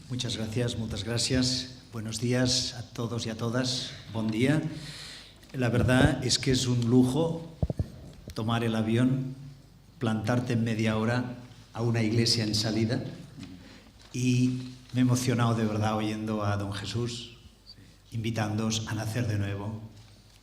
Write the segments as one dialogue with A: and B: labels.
A: Muchas gracias, muchas gracias. Buenos días a todos y a todas. Buen día. La verdad es que es un lujo tomar el avión, plantarte en media hora a una iglesia en salida, y me he emocionado de verdad oyendo a don Jesús invitándoos a nacer de nuevo,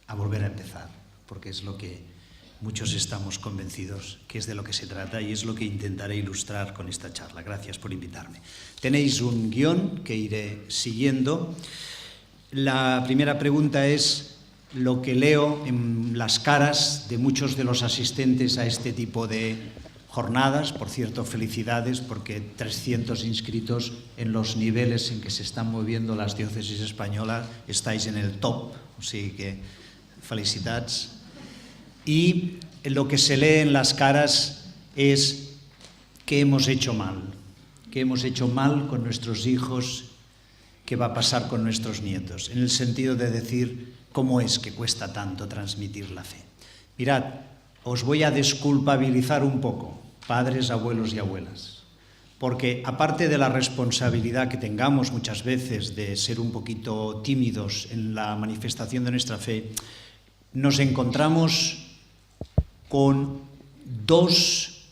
A: a volver a empezar, porque es lo que muchos estamos convencidos que es de lo que se trata y es lo que intentaré ilustrar con esta charla. Gracias por invitarme. Tenéis un guión que iré siguiendo. La primera pregunta es lo que leo en las caras de muchos de los asistentes a este tipo de jornadas. Por cierto, felicidades, porque 300 inscritos en los niveles en que se están moviendo las diócesis españolas, estáis en el top, así que felicitats. Y lo que se lee en las caras es que hemos hecho mal con nuestros hijos, qué va a pasar con nuestros nietos, en el sentido de decir cómo es que cuesta tanto transmitir la fe. Mirad, os voy a desculpabilizar un poco, padres, abuelos y abuelas, porque aparte de la responsabilidad que tengamos muchas veces de ser un poquito tímidos en la manifestación de nuestra fe, nos encontramos con dos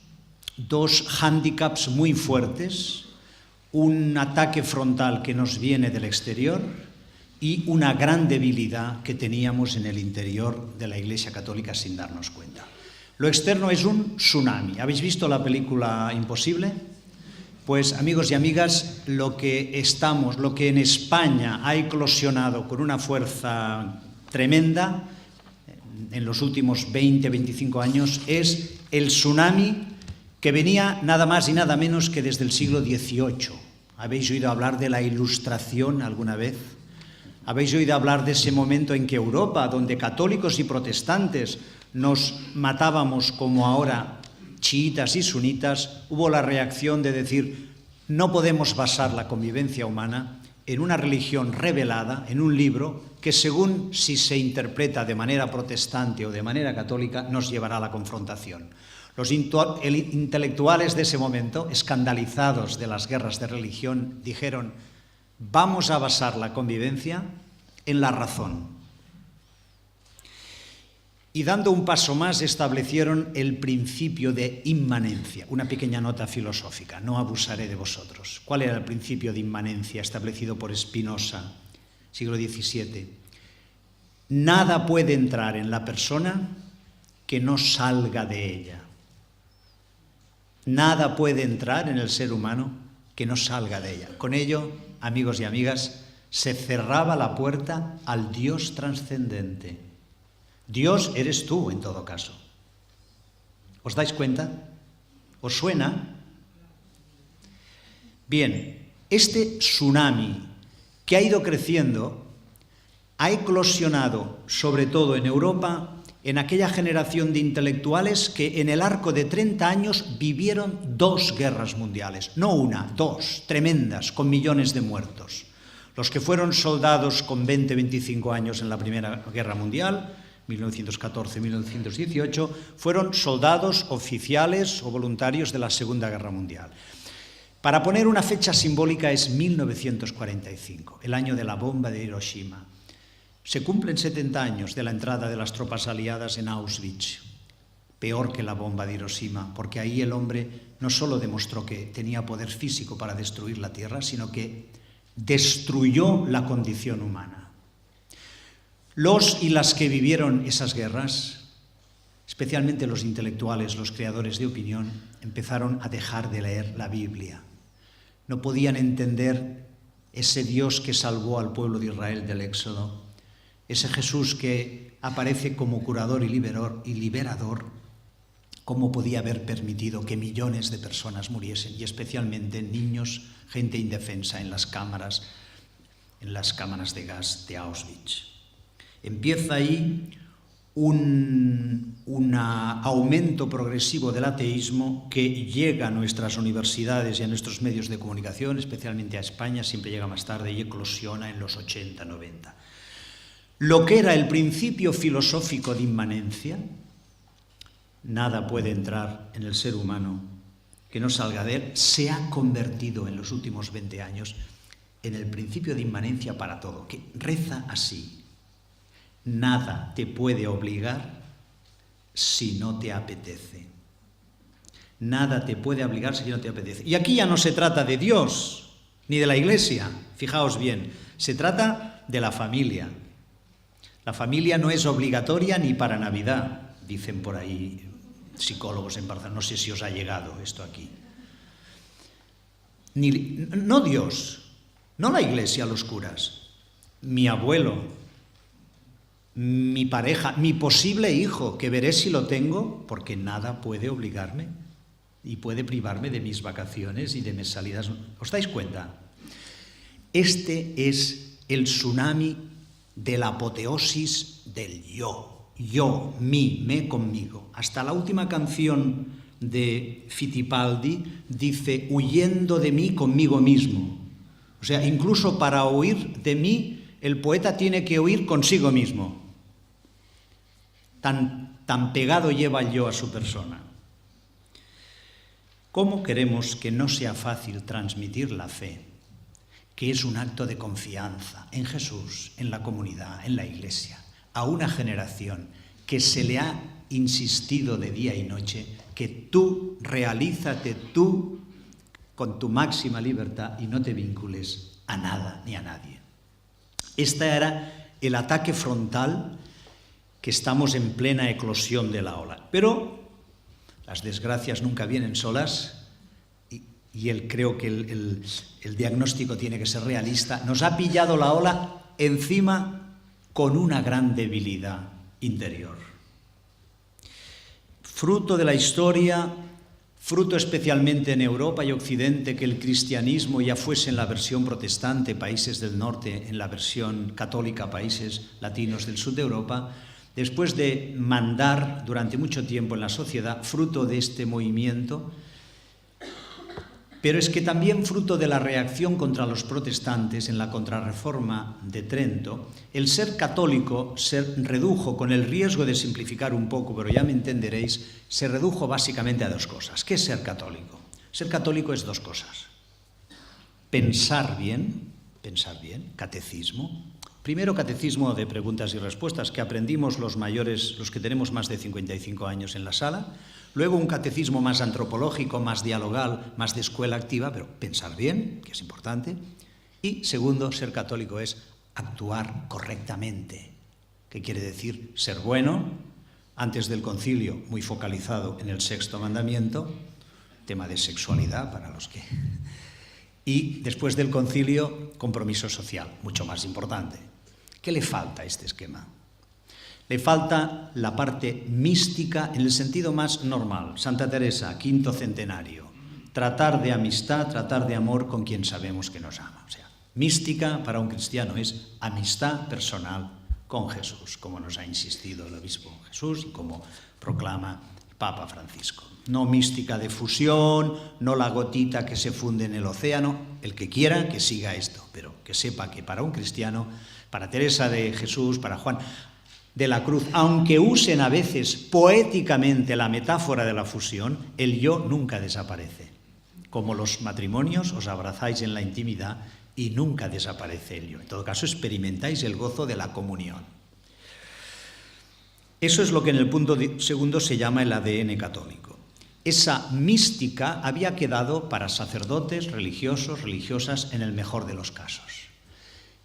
A: hándicaps muy fuertes, un ataque frontal que nos viene del exterior y una gran debilidad que teníamos en el interior de la Iglesia Católica sin darnos cuenta. Lo externo es un tsunami. ¿Habéis visto la película Imposible? Pues, amigos y amigas, lo que en España ha eclosionado con una fuerza tremenda en los últimos 20-25 años es el tsunami que venía nada más y nada menos que desde el siglo XVIII. ¿Habéis oído hablar de la Ilustración alguna vez? ¿Habéis oído hablar de ese momento en que Europa, donde católicos y protestantes nos matábamos como ahora chiitas y sunitas, hubo la reacción de decir no podemos basar la convivencia humana en una religión revelada, en un libro que según si se interpreta de manera protestante o de manera católica nos llevará a la confrontación? Los intelectuales de ese momento, escandalizados de las guerras de religión, dijeron vamos a basar la convivencia en la razón. Y dando un paso más establecieron el principio de inmanencia. Una pequeña nota filosófica, no abusaré de vosotros. ¿Cuál era el principio de inmanencia establecido por Spinoza, siglo XVII? Nada puede entrar en la persona que no salga de ella. Nada puede entrar en el ser humano que no salga de ella. Con ello, amigos y amigas, se cerraba la puerta al Dios trascendente. Dios eres tú, en todo caso. ¿Os dais cuenta? ¿Os suena? Bien, este tsunami que ha ido creciendo ha eclosionado, sobre todo en Europa, en aquella generación de intelectuales que en el arco de 30 años vivieron 2 guerras mundiales. No una, 2, tremendas, con millones de muertos. Los que fueron soldados con 20-25 años en la Primera Guerra Mundial, 1914-1918, fueron soldados oficiales o voluntarios de la Segunda Guerra Mundial. Para poner una fecha simbólica es 1945, el año de la bomba de Hiroshima. Se cumplen 70 años de la entrada de las tropas aliadas en Auschwitz. Peor que la bomba de Hiroshima, porque ahí el hombre no solo demostró que tenía poder físico para destruir la tierra, sino que destruyó la condición humana. Los y las que vivieron esas guerras, especialmente los intelectuales, los creadores de opinión, empezaron a dejar de leer la Biblia. No podían entender ese Dios que salvó al pueblo de Israel del Éxodo, ese Jesús que aparece como curador y liberador. ¿Cómo podía haber permitido que millones de personas muriesen, y especialmente niños, gente indefensa en las cámaras de gas de Auschwitz? Empieza ahí un aumento progresivo del ateísmo que llega a nuestras universidades y a nuestros medios de comunicación, especialmente a España, siempre llega más tarde y eclosiona en los 80-90. Lo que era el principio filosófico de inmanencia, nada puede entrar en el ser humano que no salga de él, se ha convertido en los últimos 20 años en el principio de inmanencia para todo, que reza así: nada te puede obligar si no te apetece. Nada te puede obligar si no te apetece. Y aquí ya no se trata de Dios ni de la Iglesia, fijaos bien, se trata de la familia. La familia no es obligatoria ni para Navidad, dicen por ahí psicólogos en Barcelona, no sé si os ha llegado esto aquí. No Dios, no la Iglesia, los curas, mi abuelo, mi pareja, mi posible hijo, que veré si lo tengo, porque nada puede obligarme y puede privarme de mis vacaciones y de mis salidas. ¿Os dais cuenta? Este es el tsunami de la apoteosis del yo, mí, me, conmigo. Hasta la última canción de Fittipaldi dice: huyendo de mí conmigo mismo. O sea, incluso para huir de mí, el poeta tiene que huir consigo mismo. Tan pegado lleva el yo a su persona. ¿Cómo queremos que no sea fácil transmitir la fe, que es un acto de confianza en Jesús, en la comunidad, en la Iglesia, a una generación que se le ha insistido de día y noche que tú realízate tú con tu máxima libertad y no te vincules a nada ni a nadie? Este era el ataque frontal que estamos en plena eclosión de la ola. Pero las desgracias nunca vienen solas y creo que el diagnóstico tiene que ser realista. Nos ha pillado la ola encima con una gran debilidad interior. Fruto de la historia, fruto especialmente en Europa y Occidente, que el cristianismo ya fuese en la versión protestante, países del norte, en la versión católica, países latinos del sur de Europa, después de mandar durante mucho tiempo en la sociedad, fruto de este movimiento, pero es que también fruto de la reacción contra los protestantes en la Contrarreforma de Trento, el ser católico se redujo, con el riesgo de simplificar un poco, pero ya me entenderéis, se redujo básicamente a dos cosas. ¿Qué es ser católico? Ser católico es dos cosas: pensar bien, catecismo. Primero, catecismo de preguntas y respuestas, que aprendimos los mayores, los que tenemos más de 55 años en la sala. Luego, un catecismo más antropológico, más dialogal, más de escuela activa, pero pensar bien, que es importante. Y segundo, ser católico es actuar correctamente, que quiere decir ser bueno. Antes del concilio, muy focalizado en el sexto mandamiento, tema de sexualidad para los que... Y después del concilio, compromiso social, mucho más importante. ¿Qué le falta a este esquema? Le falta la parte mística en el sentido más normal. Santa Teresa, quinto centenario. Tratar de amistad, tratar de amor con quien sabemos que nos ama. O sea, mística para un cristiano es amistad personal con Jesús, como nos ha insistido el obispo Jesús y como proclama el Papa Francisco. No mística de fusión, no la gotita que se funde en el océano. El que quiera que siga esto, pero que sepa que para un cristiano, para Teresa de Jesús, para Juan de la Cruz, aunque usen a veces poéticamente la metáfora de la fusión, el yo nunca desaparece. Como los matrimonios, os abrazáis en la intimidad y nunca desaparece el yo. En todo caso, experimentáis el gozo de la comunión. Eso es lo que en el punto segundo se llama el ADN católico. Esa mística había quedado para sacerdotes, religiosos, religiosas, en el mejor de los casos.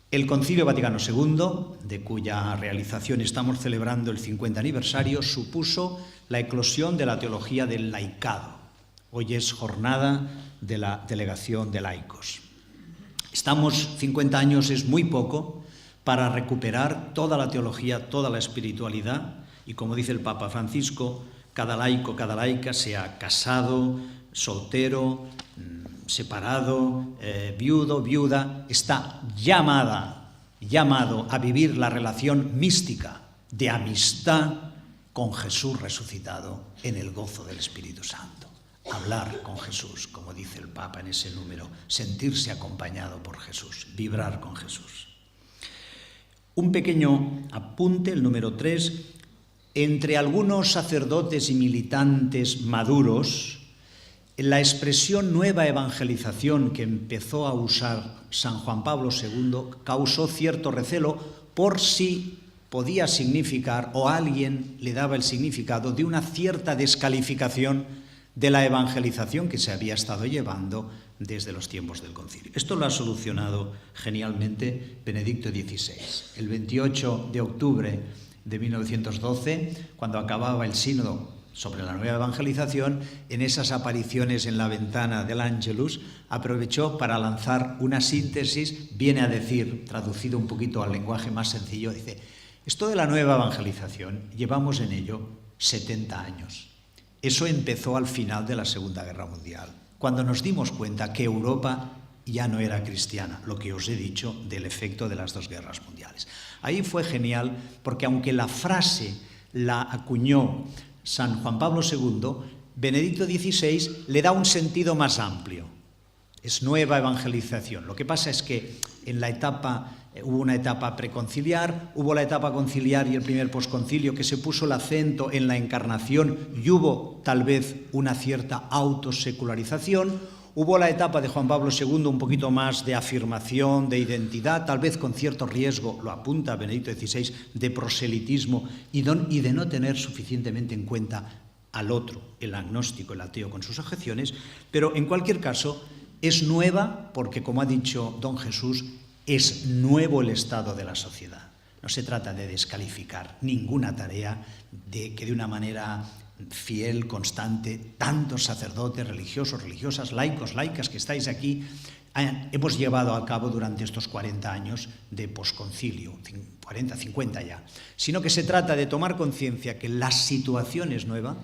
A: El Concilio Vaticano II, de cuya realización estamos celebrando el 50 aniversario, supuso la eclosión de la teología del laicado. Hoy es jornada de la delegación de laicos. 50 años es muy poco para recuperar toda la teología, toda la espiritualidad, y como dice el Papa Francisco, cada laico, cada laica, sea casado, soltero, separado, viudo, viuda, está llamado a vivir la relación mística de amistad con Jesús resucitado en el gozo del Espíritu Santo. Hablar con Jesús, como dice el Papa en ese número, sentirse acompañado por Jesús, vibrar con Jesús. Un pequeño apunte, el número 3. Entre algunos sacerdotes y militantes maduros, La expresión nueva evangelización que empezó a usar San Juan Pablo II causó cierto recelo por si podía significar, o alguien le daba el significado de una cierta descalificación de la evangelización que se había estado llevando desde los tiempos del concilio. Esto lo ha solucionado genialmente Benedicto XVI. El 28 de octubre de 1912, cuando acababa el sínodo sobre la nueva evangelización, en esas apariciones en la ventana del Ángelus, aprovechó para lanzar una síntesis, viene a decir, traducido un poquito al lenguaje más sencillo, dice: esto de la nueva evangelización, llevamos en ello 70 años. Eso empezó al final de la Segunda Guerra Mundial, cuando nos dimos cuenta que Europa ya no era cristiana, lo que os he dicho del efecto de las dos guerras mundiales. Ahí fue genial, porque aunque la frase la acuñó San Juan Pablo II, Benedicto XVI le da un sentido más amplio. Es nueva evangelización. Lo que pasa es que en la etapa, hubo una etapa preconciliar, hubo la etapa conciliar y el primer posconcilio, que se puso el acento en la encarnación y hubo tal vez una cierta autosecularización. Hubo la etapa de Juan Pablo II un poquito más de afirmación, de identidad, tal vez con cierto riesgo, lo apunta Benedicto XVI, de proselitismo y de no tener suficientemente en cuenta al otro, el agnóstico, el ateo, con sus objeciones, pero en cualquier caso es nueva porque, como ha dicho don Jesús, es nuevo el estado de la sociedad. No se trata de descalificar ninguna tarea que de una manera fiel, constante, tantos sacerdotes, religiosos, religiosas, laicos, laicas que estáis aquí, hemos llevado a cabo durante estos 40 años de posconcilio, 40, 50 ya, sino que se trata de tomar conciencia que la situación es nueva,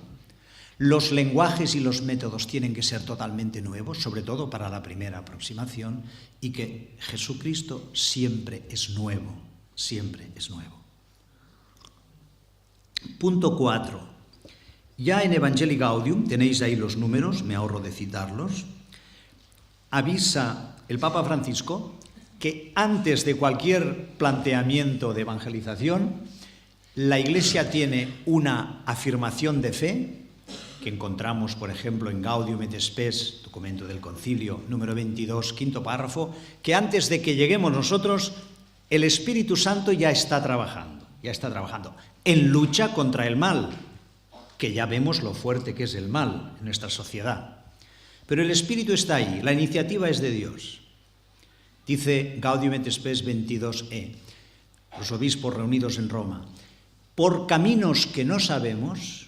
A: los lenguajes y los métodos tienen que ser totalmente nuevos, sobre todo para la primera aproximación, y que Jesucristo siempre es nuevo, siempre es nuevo. Punto 4. Ya en Evangelii Gaudium, tenéis ahí los números, me ahorro de citarlos, avisa el Papa Francisco que antes de cualquier planteamiento de evangelización, la Iglesia tiene una afirmación de fe, que encontramos, por ejemplo, en Gaudium et Spes, documento del Concilio, número 22, quinto párrafo, que antes de que lleguemos nosotros, el Espíritu Santo ya está trabajando en lucha contra el mal, que ya vemos lo fuerte que es el mal en nuestra sociedad. Pero el Espíritu está ahí, la iniciativa es de Dios. Dice Gaudium et Spes 22e, los obispos reunidos en Roma: por caminos que no sabemos,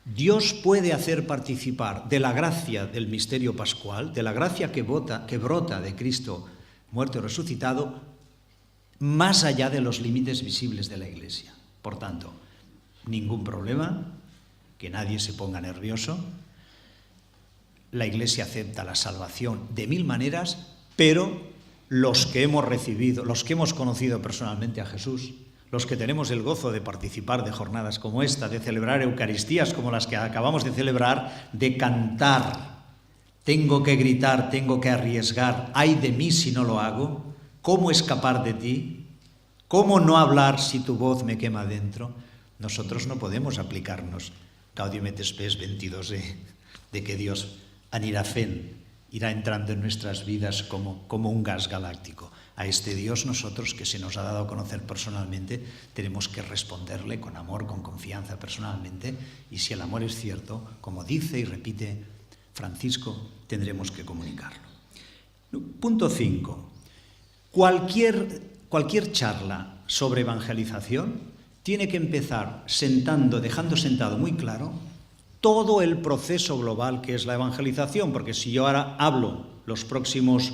A: Dios puede hacer participar de la gracia del misterio pascual, de la gracia que brota de Cristo muerto y resucitado, más allá de los límites visibles de la Iglesia. Por tanto, ningún problema, que nadie se ponga nervioso. La Iglesia acepta la salvación de mil maneras, pero los que hemos recibido, los que hemos conocido personalmente a Jesús, los que tenemos el gozo de participar de jornadas como esta, de celebrar Eucaristías como las que acabamos de celebrar, de cantar, tengo que gritar, tengo que arriesgar, ay de mí si no lo hago, ¿cómo escapar de ti? ¿Cómo no hablar si tu voz me quema dentro? Nosotros no podemos aplicarnos Gaudium et Spes 22 de que Dios anirá irá entrando en nuestras vidas como un gas galáctico. A este Dios nosotros, que se nos ha dado a conocer personalmente, tenemos que responderle con amor, con confianza personalmente, y si el amor es cierto, como dice y repite Francisco, tendremos que comunicarlo. Punto 5. Cualquier charla sobre evangelización tiene que empezar dejando sentado muy claro todo el proceso global que es la evangelización, porque si yo ahora hablo los próximos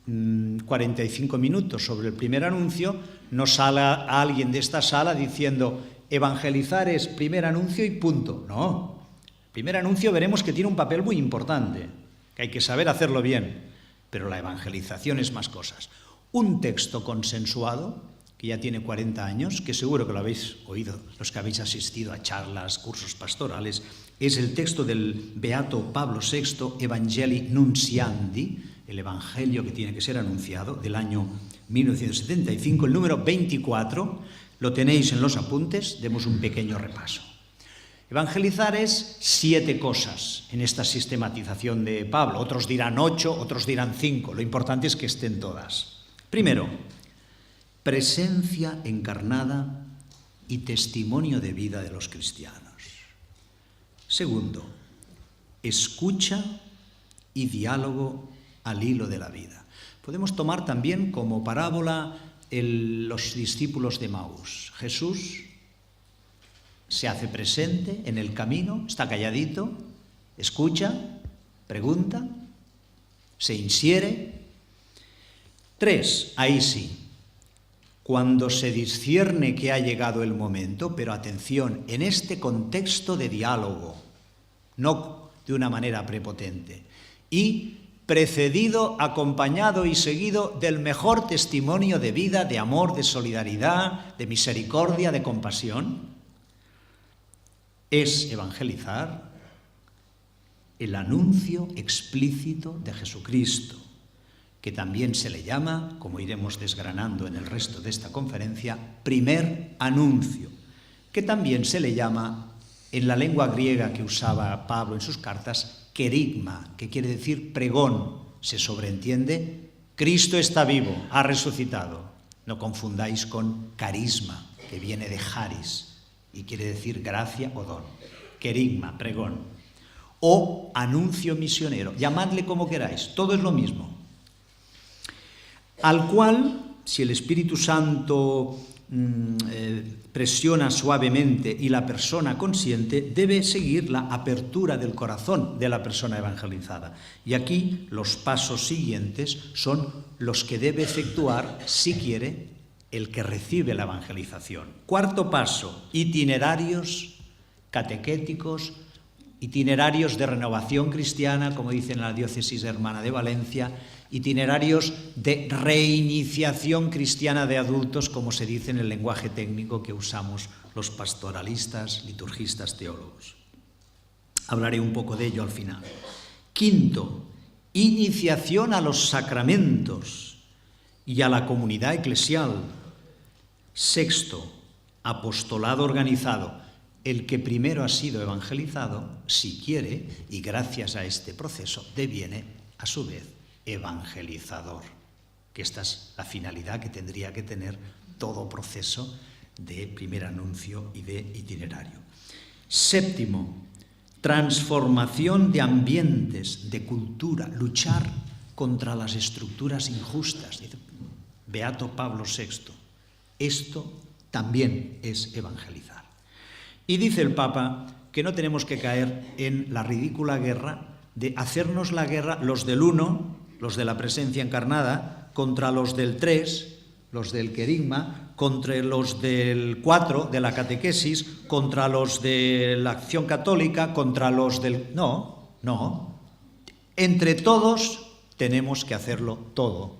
A: 45 minutos sobre el primer anuncio, no salga alguien de esta sala diciendo evangelizar es primer anuncio y punto. No, primer anuncio veremos que tiene un papel muy importante, que hay que saber hacerlo bien, pero la evangelización es más cosas. Un texto consensuado, que ya tiene 40 años, que seguro que lo habéis oído los que habéis asistido a charlas, cursos pastorales, es el texto del beato Pablo VI, Evangelii Nunciandi, el evangelio que tiene que ser anunciado, del año 1975, el número 24, lo tenéis en los apuntes, demos un pequeño repaso. Evangelizar es 7 cosas en esta sistematización de Pablo. Otros dirán 8, otros dirán 5. Lo importante es que estén todas. Primero, presencia encarnada y testimonio de vida de los cristianos. Segundo, escucha y diálogo al hilo de la vida. Podemos tomar también como parábola los discípulos de Maús. Jesús se hace presente en el camino, está calladito, escucha, pregunta, se insiere. 3, ahí sí, cuando se discierne que ha llegado el momento, pero atención, en este contexto de diálogo, no de una manera prepotente, y precedido, acompañado y seguido del mejor testimonio de vida, de amor, de solidaridad, de misericordia, de compasión, es evangelizar el anuncio explícito de Jesucristo, que también se le llama, como iremos desgranando en el resto de esta conferencia, primer anuncio, que también se le llama, en la lengua griega que usaba Pablo en sus cartas, querigma, que quiere decir pregón. Se sobreentiende, Cristo está vivo, ha resucitado. No confundáis con carisma, que viene de charis, y quiere decir gracia o don. Querigma, pregón. O anuncio misionero, llamadle como queráis, todo es lo mismo. Al cual, si el Espíritu Santo presiona suavemente y la persona consiente, debe seguir la apertura del corazón de la persona evangelizada. Y aquí los pasos siguientes son los que debe efectuar, si quiere, el que recibe la evangelización. Cuarto paso, itinerarios catequéticos, itinerarios de renovación cristiana, como dice en la diócesis hermana de Valencia, itinerarios de reiniciación cristiana de adultos, como se dice en el lenguaje técnico que usamos los pastoralistas, liturgistas, teólogos. Hablaré un poco de ello al final. Quinto, iniciación a los sacramentos y a la comunidad eclesial. Sexto, apostolado organizado. El que primero ha sido evangelizado, si quiere, y gracias a este proceso, deviene, a su vez, evangelizador, que esta es la finalidad que tendría que tener todo proceso de primer anuncio y de itinerario. Séptimo, transformación de ambientes, de cultura, luchar contra las estructuras injustas. Dice Beato Pablo VI, esto también es evangelizar. Y dice el Papa que no tenemos que caer en la ridícula guerra de hacernos la guerra los del 1, los de la presencia encarnada, contra los del 3, los del querigma, contra los del 4, de la catequesis, contra los de la acción católica, contra los del... No. Entre todos tenemos que hacerlo todo.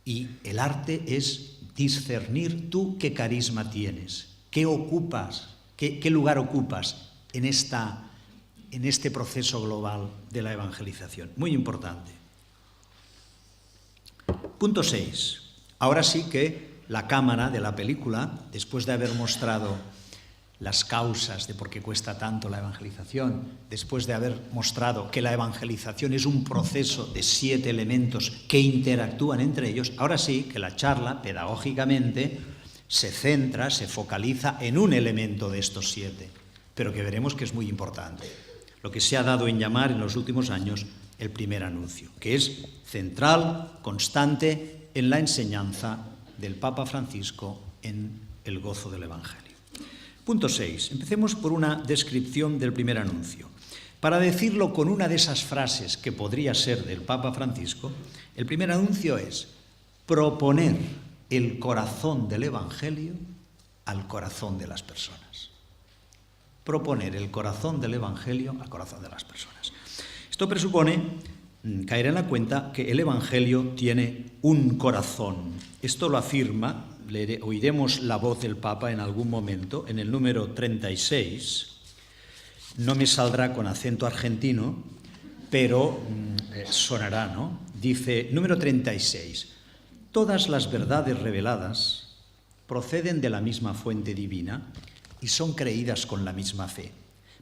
A: Y el arte es discernir tú qué carisma tienes, qué ocupas, qué lugar ocupas en este proceso global de la evangelización. Muy importante. Punto 6. Ahora sí que la cámara de la película, después de haber mostrado las causas de por qué cuesta tanto la evangelización, después de haber mostrado que la evangelización es un proceso de 7 elementos que interactúan entre ellos, ahora sí que la charla, pedagógicamente, se centra, se focaliza en un elemento de estos 7, pero que veremos que es muy importante. Lo que se ha dado en llamar en los últimos años el primer anuncio, que es central, constante en la enseñanza del Papa Francisco en el gozo del Evangelio. Punto 6. Empecemos por una descripción del primer anuncio. Para decirlo con una de esas frases que podría ser del Papa Francisco, el primer anuncio es proponer el corazón del Evangelio al corazón de las personas. Proponer el corazón del Evangelio al corazón de las personas. Esto presupone caer en la cuenta que el Evangelio tiene un corazón. Esto lo afirma, oiremos la voz del Papa en algún momento, en el número 36. No me saldrá con acento argentino, pero sonará, ¿no? Dice, número 36. Todas las verdades reveladas proceden de la misma fuente divina y son creídas con la misma fe.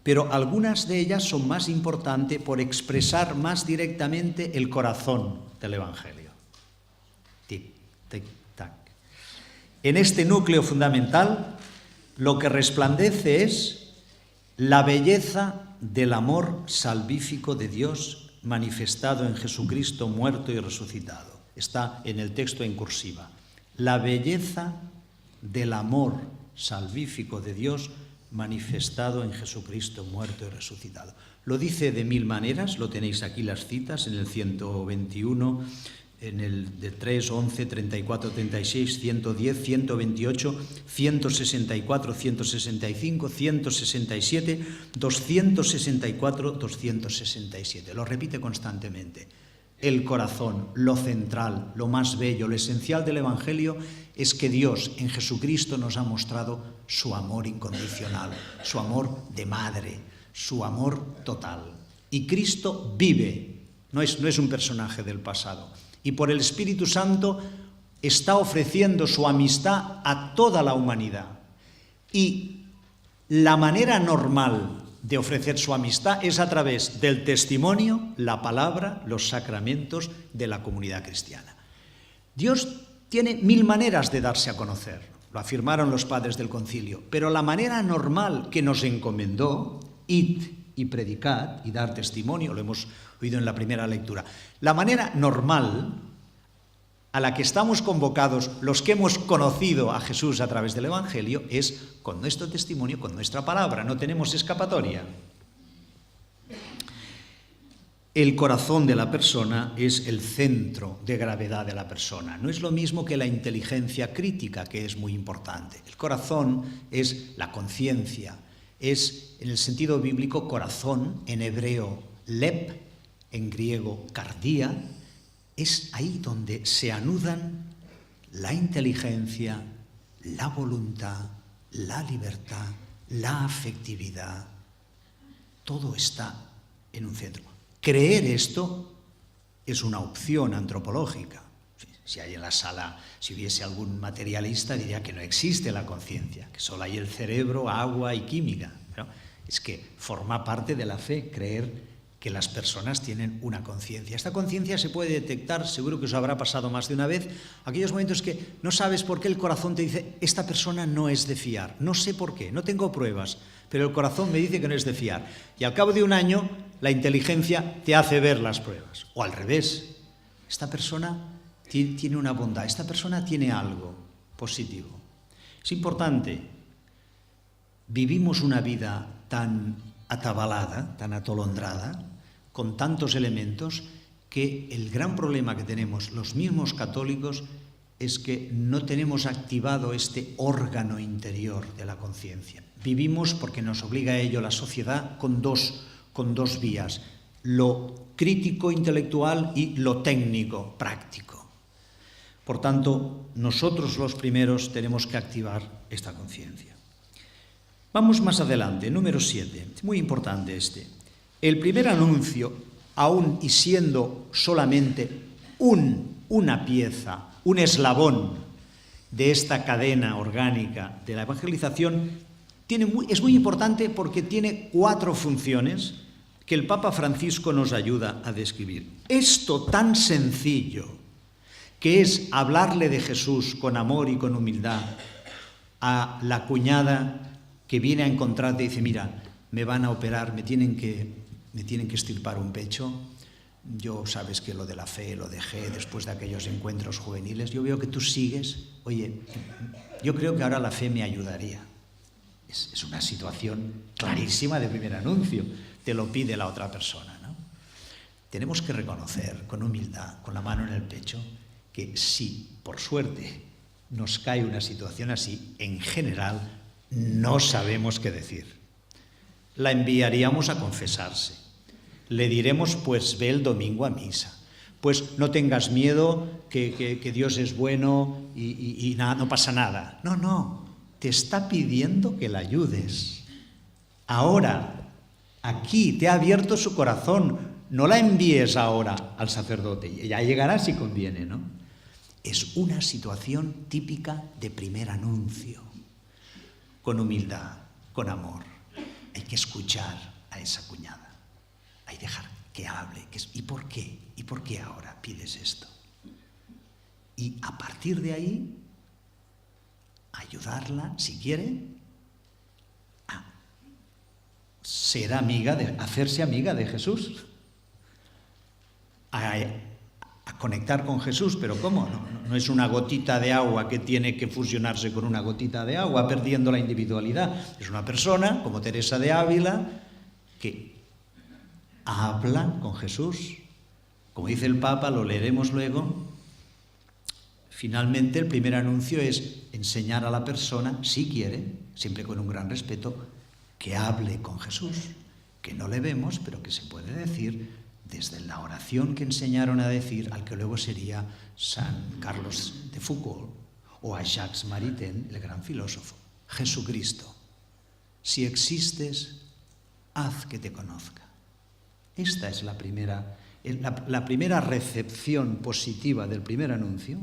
A: Pero algunas de ellas son más importantes por expresar más directamente el corazón del Evangelio. Tic, tic, tac. En este núcleo fundamental, lo que resplandece es la belleza del amor salvífico de Dios manifestado en Jesucristo muerto y resucitado. Está en el texto en cursiva. La belleza del amor salvífico de Dios manifestado en Jesucristo muerto y resucitado. Lo dice de 1000 maneras, lo tenéis aquí las citas en el 121, en el de 3, 11, 34, 36, 110, 128, 164, 165, 167, 264, 267. Lo repite constantemente. El corazón, lo central, lo más bello, lo esencial del Evangelio es que Dios en Jesucristo nos ha mostrado su amor incondicional, su amor de madre, su amor total. Y Cristo vive, no es un personaje del pasado. Y por el Espíritu Santo está ofreciendo su amistad a toda la humanidad. Y la manera normal de ofrecer su amistad es a través del testimonio, la palabra, los sacramentos de la comunidad cristiana. Dios tiene 1000 maneras de darse a conocer, lo afirmaron los padres del concilio, pero la manera normal que nos encomendó, id y predicad y dar testimonio, lo hemos oído en la primera lectura, la manera normal a la que estamos convocados los que hemos conocido a Jesús a través del Evangelio es con nuestro testimonio, con nuestra palabra, no tenemos escapatoria. El corazón de la persona es el centro de gravedad de la persona. No es lo mismo que la inteligencia crítica, que es muy importante. El corazón es la conciencia, es en el sentido bíblico corazón, en hebreo lep, en griego cardia. Es ahí donde se anudan la inteligencia, la voluntad, la libertad, la afectividad. Todo está en un centro. Creer esto es una opción antropológica. Si hay en la sala, si hubiese algún materialista, diría que no existe la conciencia, que solo hay el cerebro, agua y química. Pero es que forma parte de la fe creer que las personas tienen una conciencia. Esta conciencia se puede detectar, seguro que os habrá pasado más de una vez, aquellos momentos que no sabes por qué el corazón te dice, esta persona no es de fiar, no sé por qué, no tengo pruebas, pero el corazón me dice que no es de fiar. Y al cabo de un año, la inteligencia te hace ver las pruebas. O al revés, esta persona tiene una bondad, esta persona tiene algo positivo. Es importante, vivimos una vida tan atabalada, tan atolondrada, con tantos elementos, que el gran problema que tenemos los mismos católicos es que no tenemos activado este órgano interior de la conciencia. Vivimos, porque nos obliga a ello la sociedad, con dos vías, lo crítico intelectual y lo técnico práctico. Por tanto, nosotros los primeros tenemos que activar esta conciencia. Vamos más adelante, número 7, es muy importante este. El primer anuncio, aún y siendo solamente una pieza, un eslabón de esta cadena orgánica de la evangelización, es muy importante porque tiene 4 funciones que el Papa Francisco nos ayuda a describir. Esto tan sencillo, que es hablarle de Jesús con amor y con humildad a la cuñada que viene a encontrarte y dice, mira, me van a operar, me tienen que extirpar un pecho. Yo sabes que lo de la fe lo dejé después de aquellos encuentros juveniles. Yo veo que tú sigues. Oye, yo creo que ahora la fe me ayudaría. Es una situación clarísima de primer anuncio. Te lo pide la otra persona, ¿no? Tenemos que reconocer con humildad, con la mano en el pecho, que si por suerte nos cae una situación así, en general no sabemos qué decir. La enviaríamos a confesarse. Le diremos, pues ve el domingo a misa. Pues no tengas miedo, que Dios es bueno y nada, no pasa nada. No, te está pidiendo que la ayudes. Ahora, aquí te ha abierto su corazón. No la envíes ahora al sacerdote, ya llegará si conviene, ¿no? Es una situación típica de primer anuncio. Con humildad, con amor. Hay que escuchar a esa cuñada. Hay que dejar que hable. ¿Y por qué? ¿Y por qué ahora pides esto? Y a partir de ahí, ayudarla, si quiere, a ser amiga, hacerse amiga de Jesús. A conectar con Jesús, pero ¿cómo? No es una gotita de agua que tiene que fusionarse con una gotita de agua, perdiendo la individualidad. Es una persona, como Teresa de Ávila, que habla con Jesús. Como dice el Papa, lo leeremos luego. Finalmente, el primer anuncio es enseñar a la persona, si quiere, siempre con un gran respeto, que hable con Jesús, que no le vemos, pero que se puede decir desde la oración que enseñaron a decir al que luego sería San Carlos de Foucault o a Jacques Maritain, el gran filósofo. Jesucristo, si existes, haz que te conozca. Esta es la primera recepción positiva del primer anuncio.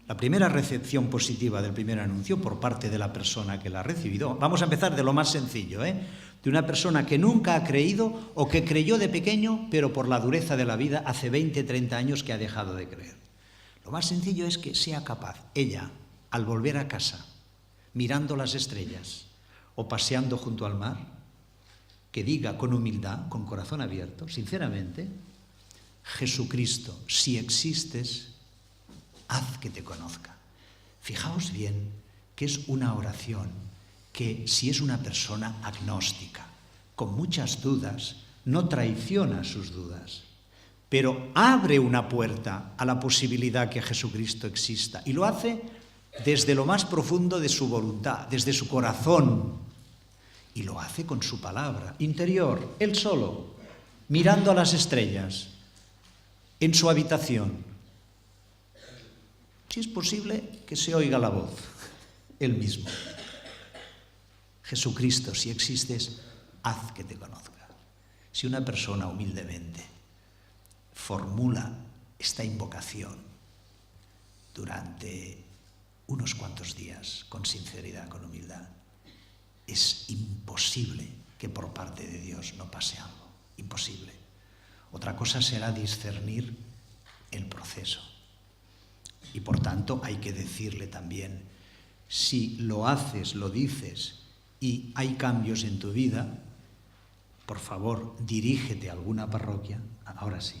A: La primera recepción positiva del primer anuncio por parte de la persona que la ha recibido. Vamos a empezar de lo más sencillo, de una persona que nunca ha creído o que creyó de pequeño, pero por la dureza de la vida hace 20, 30 años que ha dejado de creer. Lo más sencillo es que sea capaz, ella, al volver a casa, mirando las estrellas o paseando junto al mar, que diga con humildad, con corazón abierto, sinceramente, Jesucristo, si existes, haz que te conozca. Fijaos bien que es una oración que, si es una persona agnóstica, con muchas dudas, no traiciona sus dudas, pero abre una puerta a la posibilidad que Jesucristo exista, y lo hace desde lo más profundo de su voluntad, desde su corazón, y lo hace con su palabra interior, él solo, mirando a las estrellas, en su habitación. Si es posible, que se oiga la voz, él mismo. Jesucristo, si existes, haz que te conozca. Si una persona humildemente formula esta invocación durante unos cuantos días, con sinceridad, con humildad, es imposible que por parte de Dios no pase algo. Imposible. Otra cosa será discernir el proceso. Y por tanto hay que decirle también, si lo haces, lo dices y hay cambios en tu vida, por favor, dirígete a alguna parroquia, ahora sí,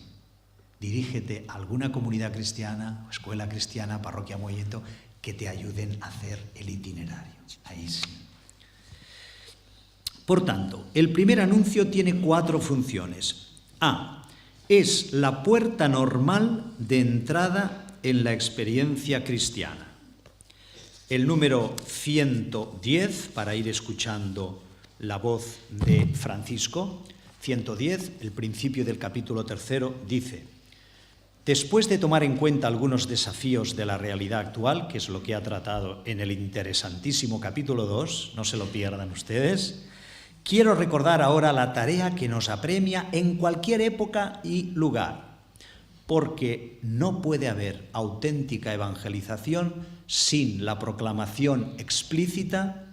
A: dirígete a alguna comunidad cristiana, escuela cristiana, parroquia movimiento, que te ayuden a hacer el itinerario. Ahí sí. Por tanto, el primer anuncio tiene 4 funciones. A, es la puerta normal de entrada en la experiencia cristiana. El número 110, para ir escuchando la voz de Francisco, 110, el principio del capítulo 3, dice: después de tomar en cuenta algunos desafíos de la realidad actual, que es lo que ha tratado en el interesantísimo capítulo 2, no se lo pierdan ustedes, quiero recordar ahora la tarea que nos apremia en cualquier época y lugar, porque no puede haber auténtica evangelización sin la proclamación explícita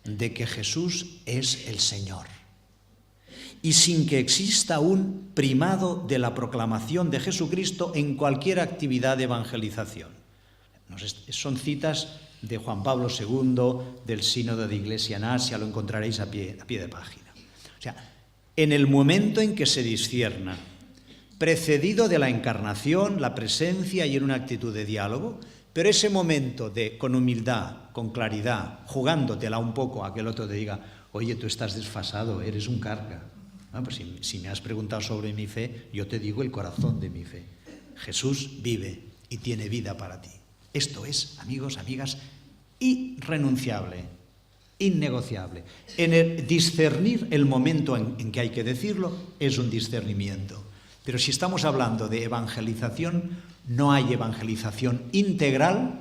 A: de que Jesús es el Señor, y sin que exista un primado de la proclamación de Jesucristo en cualquier actividad de evangelización. Son citas de Juan Pablo II, del Sínodo de Iglesia en Asia, lo encontraréis a pie de página. O sea, en el momento en que se discierna, precedido de la encarnación, la presencia y en una actitud de diálogo, pero ese momento de, con humildad, con claridad, jugándotela un poco a que el otro te diga, oye, tú estás desfasado, eres un carca. Ah, pues si me has preguntado sobre mi fe, yo te digo el corazón de mi fe. Jesús vive y tiene vida para ti. Esto es, amigos, amigas, irrenunciable, innegociable. En el discernir el momento en que hay que decirlo es un discernimiento. Pero si estamos hablando de evangelización, no hay evangelización integral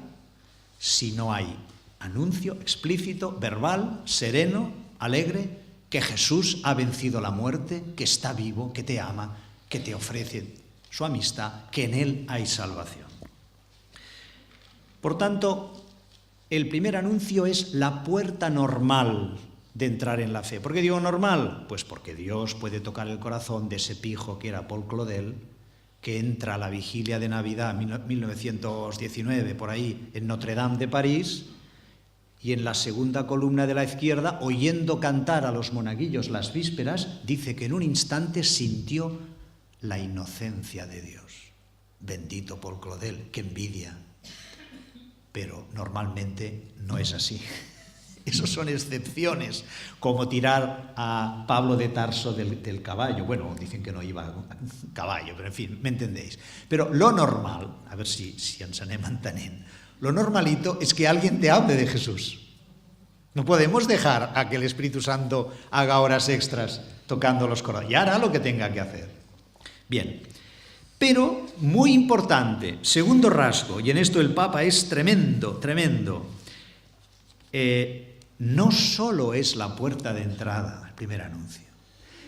A: si no hay anuncio explícito, verbal, sereno, alegre, que Jesús ha vencido la muerte, que está vivo, que te ama, que te ofrece su amistad, que en Él hay salvación. Por tanto, el primer anuncio es la puerta normal de entrar en la fe. ¿Por qué digo normal? Pues porque Dios puede tocar el corazón de ese pijo que era Paul Claudel, que entra a la vigilia de Navidad 1919, por ahí, en Notre Dame de París, y en la segunda columna de la izquierda, oyendo cantar a los monaguillos las vísperas, dice que en un instante sintió la inocencia de Dios. Bendito Paul Claudel, qué envidia. Pero normalmente no es así. Esos son excepciones, como tirar a Pablo de Tarso del caballo. Bueno, dicen que no iba a caballo, pero en fin, me entendéis. Pero lo normal, a ver si ens anem entenent, lo normalito es que alguien te hable de Jesús. No podemos dejar a que el Espíritu Santo haga horas extras tocando los corazones. Y hará lo que tenga que hacer. Bien, pero muy importante, segundo rasgo, y en esto el Papa es tremendo, tremendo. No solo es la puerta de entrada al primer anuncio,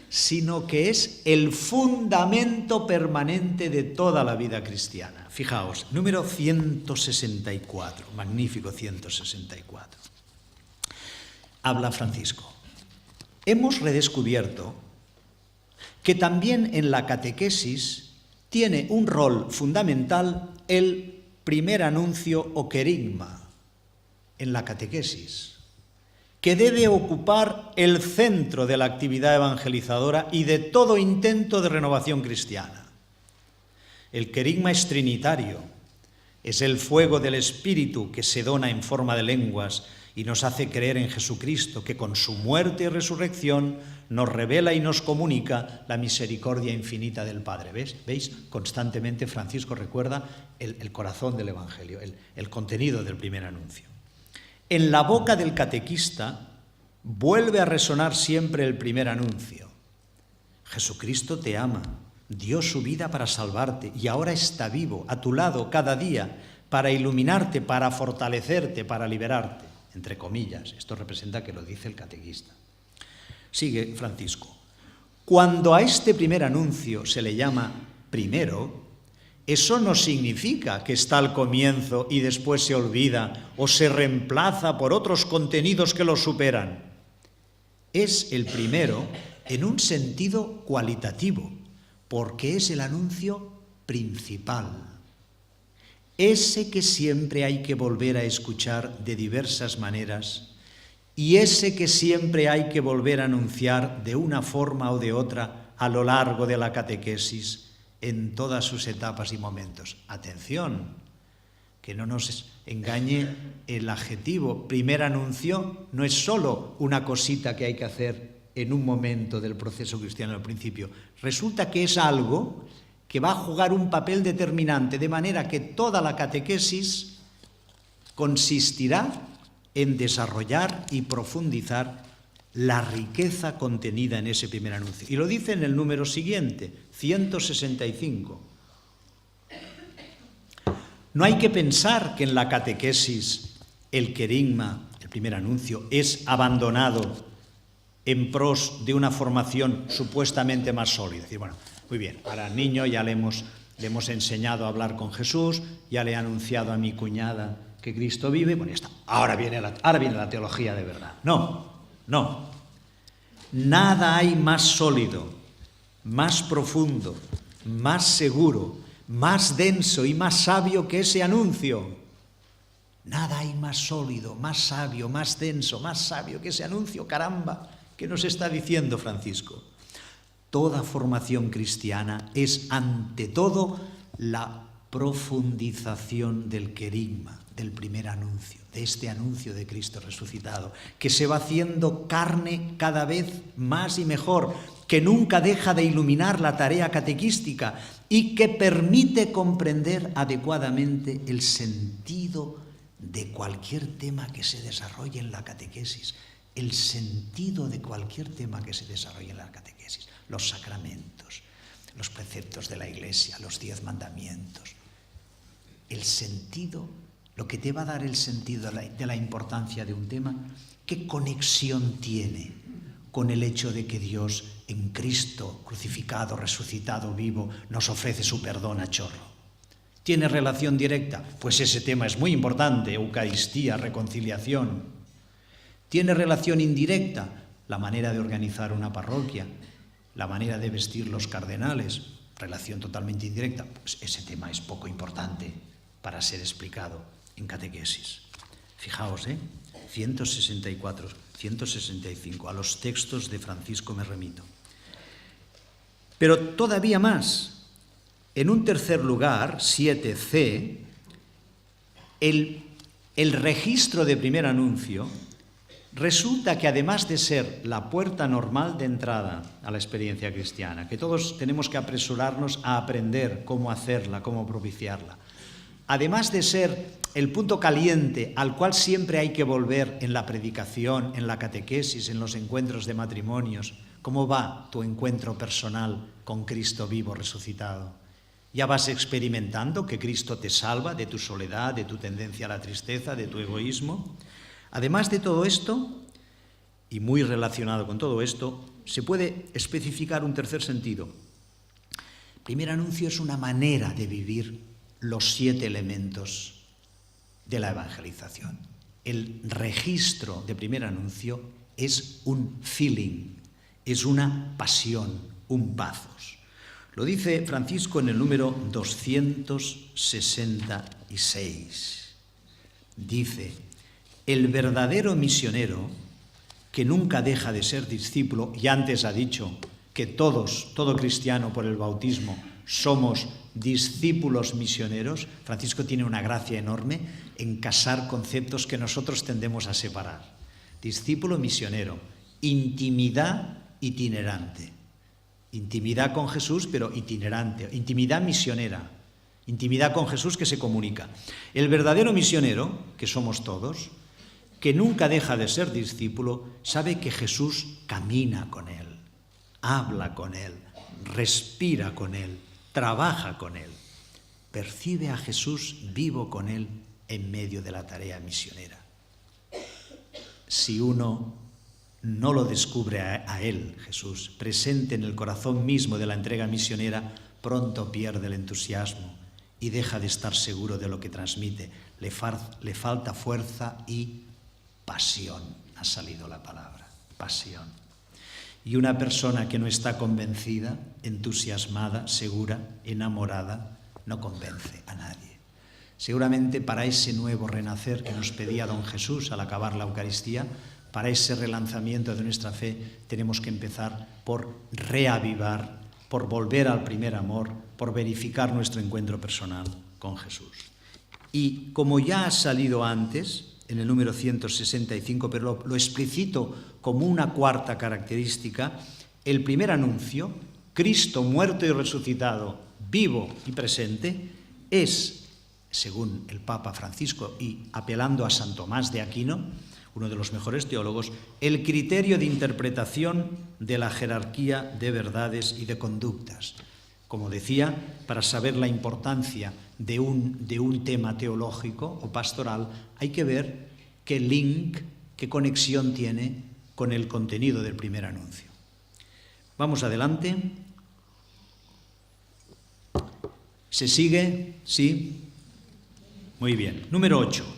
A: sino que es el fundamento permanente de toda la vida cristiana. Fijaos, número 164, magnífico 164. Habla Francisco. Hemos redescubierto que también en la catequesis tiene un rol fundamental el primer anuncio o querigma en la catequesis, que debe ocupar el centro de la actividad evangelizadora y de todo intento de renovación cristiana. El querigma es trinitario, es el fuego del Espíritu que se dona en forma de lenguas y nos hace creer en Jesucristo, que con su muerte y resurrección nos revela y nos comunica la misericordia infinita del Padre. ¿Veis? Constantemente Francisco recuerda el corazón del Evangelio, el contenido del primer anuncio. En la boca del catequista vuelve a resonar siempre el primer anuncio. Jesucristo te ama, dio su vida para salvarte y ahora está vivo a tu lado cada día para iluminarte, para fortalecerte, para liberarte. Entre comillas, esto representa que lo dice el catequista. Sigue Francisco. Cuando a este primer anuncio se le llama primero, eso no significa que está al comienzo y después se olvida o se reemplaza por otros contenidos que lo superan. Es el primero en un sentido cualitativo, porque es el anuncio principal. Ese que siempre hay que volver a escuchar de diversas maneras y ese que siempre hay que volver a anunciar de una forma o de otra a lo largo de la catequesis, en todas sus etapas y momentos. Atención, que no nos engañe el adjetivo. Primer anuncio no es solo una cosita que hay que hacer en un momento del proceso cristiano al principio. Resulta que es algo que va a jugar un papel determinante, de manera que toda la catequesis consistirá en desarrollar y profundizar la riqueza contenida en ese primer anuncio. Y lo dice en el número siguiente, 165. No hay que pensar que en la catequesis el querigma, el primer anuncio, es abandonado en pros de una formación supuestamente más sólida. Es decir, bueno, muy bien, ahora al niño ya le hemos enseñado a hablar con Jesús, ya le he anunciado a mi cuñada que Cristo vive, bueno, ya está. Ahora viene la teología de verdad. No. Nada hay más sólido, más profundo, más seguro, más denso y más sabio que ese anuncio. Nada hay más sólido, más sabio, más denso, más sabio que ese anuncio. Caramba, ¿qué nos está diciendo Francisco? Toda formación cristiana es ante todo la profundización del querigma, del primer anuncio, de este anuncio de Cristo resucitado, que se va haciendo carne cada vez más y mejor, que nunca deja de iluminar la tarea catequística y que permite comprender adecuadamente el sentido de cualquier tema que se desarrolle en la catequesis, el sentido de cualquier tema que se desarrolle en la catequesis, los sacramentos, los preceptos de la Iglesia, los 10 mandamientos, el sentido. Lo que te va a dar el sentido de la importancia de un tema, ¿qué conexión tiene con el hecho de que Dios en Cristo, crucificado, resucitado, vivo, nos ofrece su perdón a chorro? ¿Tiene relación directa? Pues ese tema es muy importante, Eucaristía, reconciliación. ¿Tiene relación indirecta? La manera de organizar una parroquia, la manera de vestir los cardenales, relación totalmente indirecta. Pues ese tema es poco importante para ser explicado en catequesis. Fijaos, 164, 165, a los textos de Francisco me remito. Pero todavía más, en un tercer lugar, 7c, el registro de primer anuncio resulta que además de ser la puerta normal de entrada a la experiencia cristiana, que todos tenemos que apresurarnos a aprender cómo hacerla, cómo propiciarla, además de ser el punto caliente al cual siempre hay que volver en la predicación, en la catequesis, en los encuentros de matrimonios, ¿cómo va tu encuentro personal con Cristo vivo resucitado? ¿Ya vas experimentando que Cristo te salva de tu soledad, de tu tendencia a la tristeza, de tu egoísmo? Además de todo esto, y muy relacionado con todo esto, se puede especificar un tercer sentido. Primer anuncio es una manera de vivir los 7 elementos de la evangelización. El registro de primer anuncio es un feeling, es una pasión, un pathos. Lo dice Francisco en el número 266. Dice: el verdadero misionero, que nunca deja de ser discípulo, y antes ha dicho que todo cristiano por el bautismo somos discípulos misioneros. Francisco tiene una gracia enorme en casar conceptos que nosotros tendemos a separar. Discípulo misionero, intimidad itinerante. Intimidad con Jesús, pero itinerante. Intimidad misionera. Intimidad con Jesús que se comunica. El verdadero misionero, que somos todos, que nunca deja de ser discípulo, sabe que Jesús camina con él, habla con él, respira con él, trabaja con él. Percibe a Jesús vivo con él en medio de la tarea misionera. Si uno no lo descubre a él, Jesús, presente en el corazón mismo de la entrega misionera, pronto pierde el entusiasmo y deja de estar seguro de lo que transmite. Le falta fuerza y pasión. Ha salido la palabra, pasión. Y una persona que no está convencida, entusiasmada, segura, enamorada, no convence a nadie. Seguramente para ese nuevo renacer que nos pedía don Jesús al acabar la Eucaristía, para ese relanzamiento de nuestra fe, tenemos que empezar por reavivar, por volver al primer amor, por verificar nuestro encuentro personal con Jesús. Y como ya ha salido antes, en el número 165, pero lo explicito como una cuarta característica, el primer anuncio, Cristo muerto y resucitado, vivo y presente, es, según el Papa Francisco y apelando a San Tomás de Aquino, uno de los mejores teólogos, el criterio de interpretación de la jerarquía de verdades y de conductas. Como decía, para saber la importancia de un tema teológico o pastoral, hay que ver qué link, qué conexión tiene con el contenido del primer anuncio. Vamos adelante. ¿Se sigue? ¿Sí? Muy bien. Número 8.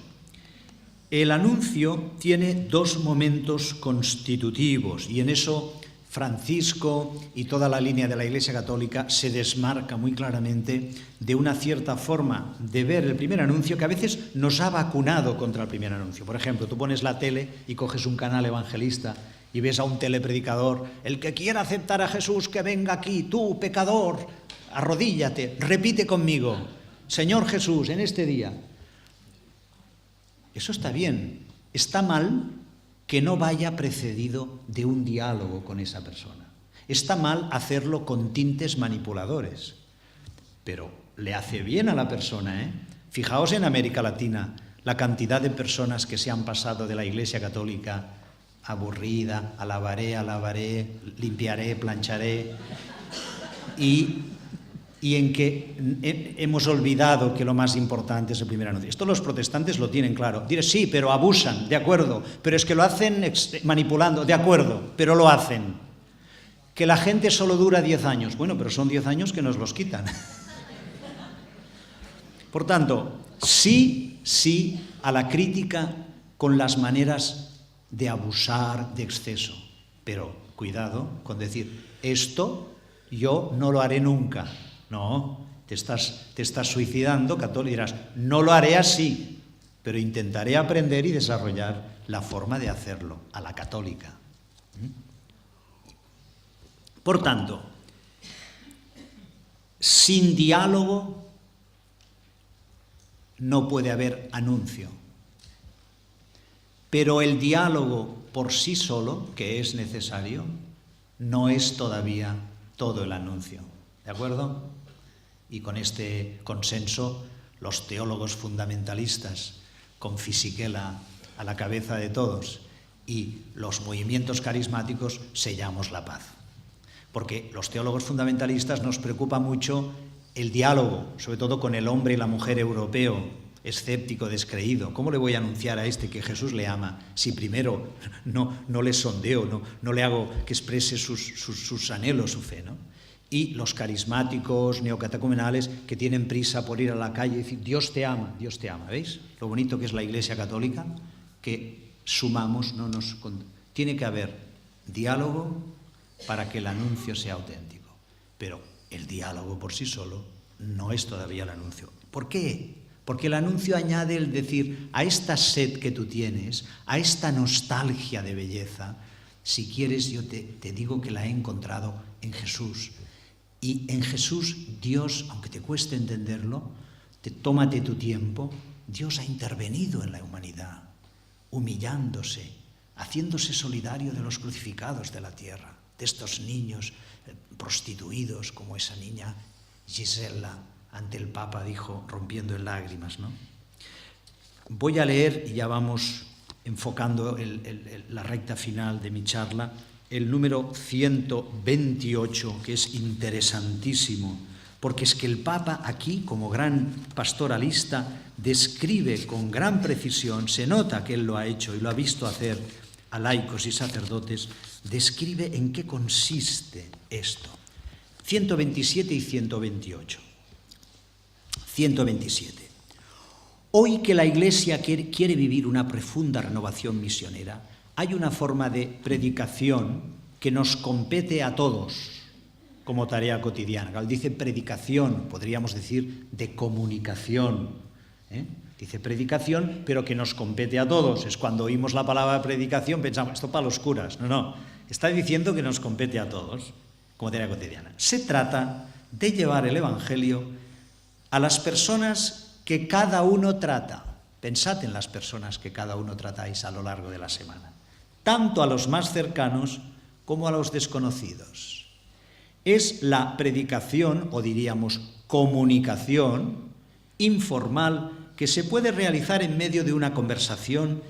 A: El anuncio tiene 2 momentos constitutivos y en eso Francisco y toda la línea de la Iglesia Católica se desmarca muy claramente de una cierta forma de ver el primer anuncio que a veces nos ha vacunado contra el primer anuncio. Por ejemplo, tú pones la tele y coges un canal evangelista y ves a un telepredicador: el que quiera aceptar a Jesús, que venga aquí, tú, pecador, arrodíllate, repite conmigo: Señor Jesús, en este día. Eso está bien. Está mal que no vaya precedido de un diálogo con esa persona. Está mal hacerlo con tintes manipuladores, pero le hace bien a la persona, ¿eh? Fijaos en América Latina la cantidad de personas que se han pasado de la Iglesia Católica aburrida, alabaré, limpiaré, plancharé, y en que hemos olvidado que lo más importante es el primer anuncio. Esto los protestantes lo tienen claro. Diré, sí, pero abusan, de acuerdo, pero es que lo hacen manipulando, de acuerdo, pero lo hacen. Que la gente solo dura 10 años. Bueno, pero son 10 años que nos los quitan. Por tanto, sí a la crítica con las maneras de abusar, de exceso. Pero cuidado con decir, esto yo no lo haré nunca. No, te estás suicidando, católico, y dirás, no lo haré así, pero intentaré aprender y desarrollar la forma de hacerlo, a la católica. Por tanto, sin diálogo no puede haber anuncio. Pero el diálogo por sí solo, que es necesario, no es todavía todo el anuncio. ¿De acuerdo? Y con este consenso, los teólogos fundamentalistas, con Fisichella a la cabeza de todos, y los movimientos carismáticos, sellamos la paz. Porque los teólogos fundamentalistas nos preocupa mucho el diálogo, sobre todo con el hombre y la mujer europeo, escéptico, descreído. ¿Cómo le voy a anunciar a este que Jesús le ama si primero no le sondeo, no le hago que exprese sus anhelos, su fe, ¿no? Y los carismáticos neocatecumenales que tienen prisa por ir a la calle y decir, Dios te ama, ¿veis? Lo bonito que es la Iglesia Católica, que sumamos, tiene que haber diálogo para que el anuncio sea auténtico. Pero el diálogo por sí solo no es todavía el anuncio. ¿Por qué? Porque el anuncio añade el decir, a esta sed que tú tienes, a esta nostalgia de belleza, si quieres yo te digo que la he encontrado en Jesús. Y en Jesús Dios, aunque te cueste entenderlo, tómate tu tiempo, Dios ha intervenido en la humanidad, humillándose, haciéndose solidario de los crucificados de la tierra, de estos niños prostituidos, como esa niña Gisela ante el Papa dijo, rompiendo en lágrimas, ¿no? Voy a leer, y ya vamos enfocando la recta final de mi charla, el número 128, que es interesantísimo, porque es que el Papa aquí, como gran pastoralista, describe con gran precisión, se nota que él lo ha hecho y lo ha visto hacer a laicos y sacerdotes, describe en qué consiste esto. 127 y 128. 127. Hoy que la Iglesia quiere vivir una profunda renovación misionera, hay una forma de predicación que nos compete a todos como tarea cotidiana. Él dice predicación, podríamos decir de comunicación. Dice predicación, pero que nos compete a todos. Es cuando oímos la palabra predicación, pensamos, esto para los curas. No. Está diciendo que nos compete a todos como tarea cotidiana. Se trata de llevar el Evangelio a las personas que cada uno trata. Pensad en las personas que cada uno tratáis a lo largo de la semana. Tanto a los más cercanos como a los desconocidos. Es la predicación, o diríamos comunicación, informal, que se puede realizar en medio de una conversación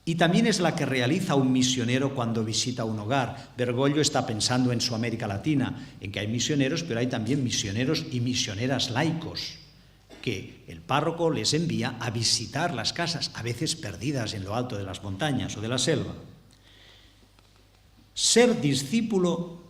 A: y también es la que realiza un misionero cuando visita un hogar. Bergoglio está pensando en su América Latina, en que hay misioneros, pero hay también misioneros y misioneras laicos, que el párroco les envía a visitar las casas, a veces perdidas en lo alto de las montañas o de la selva. Ser discípulo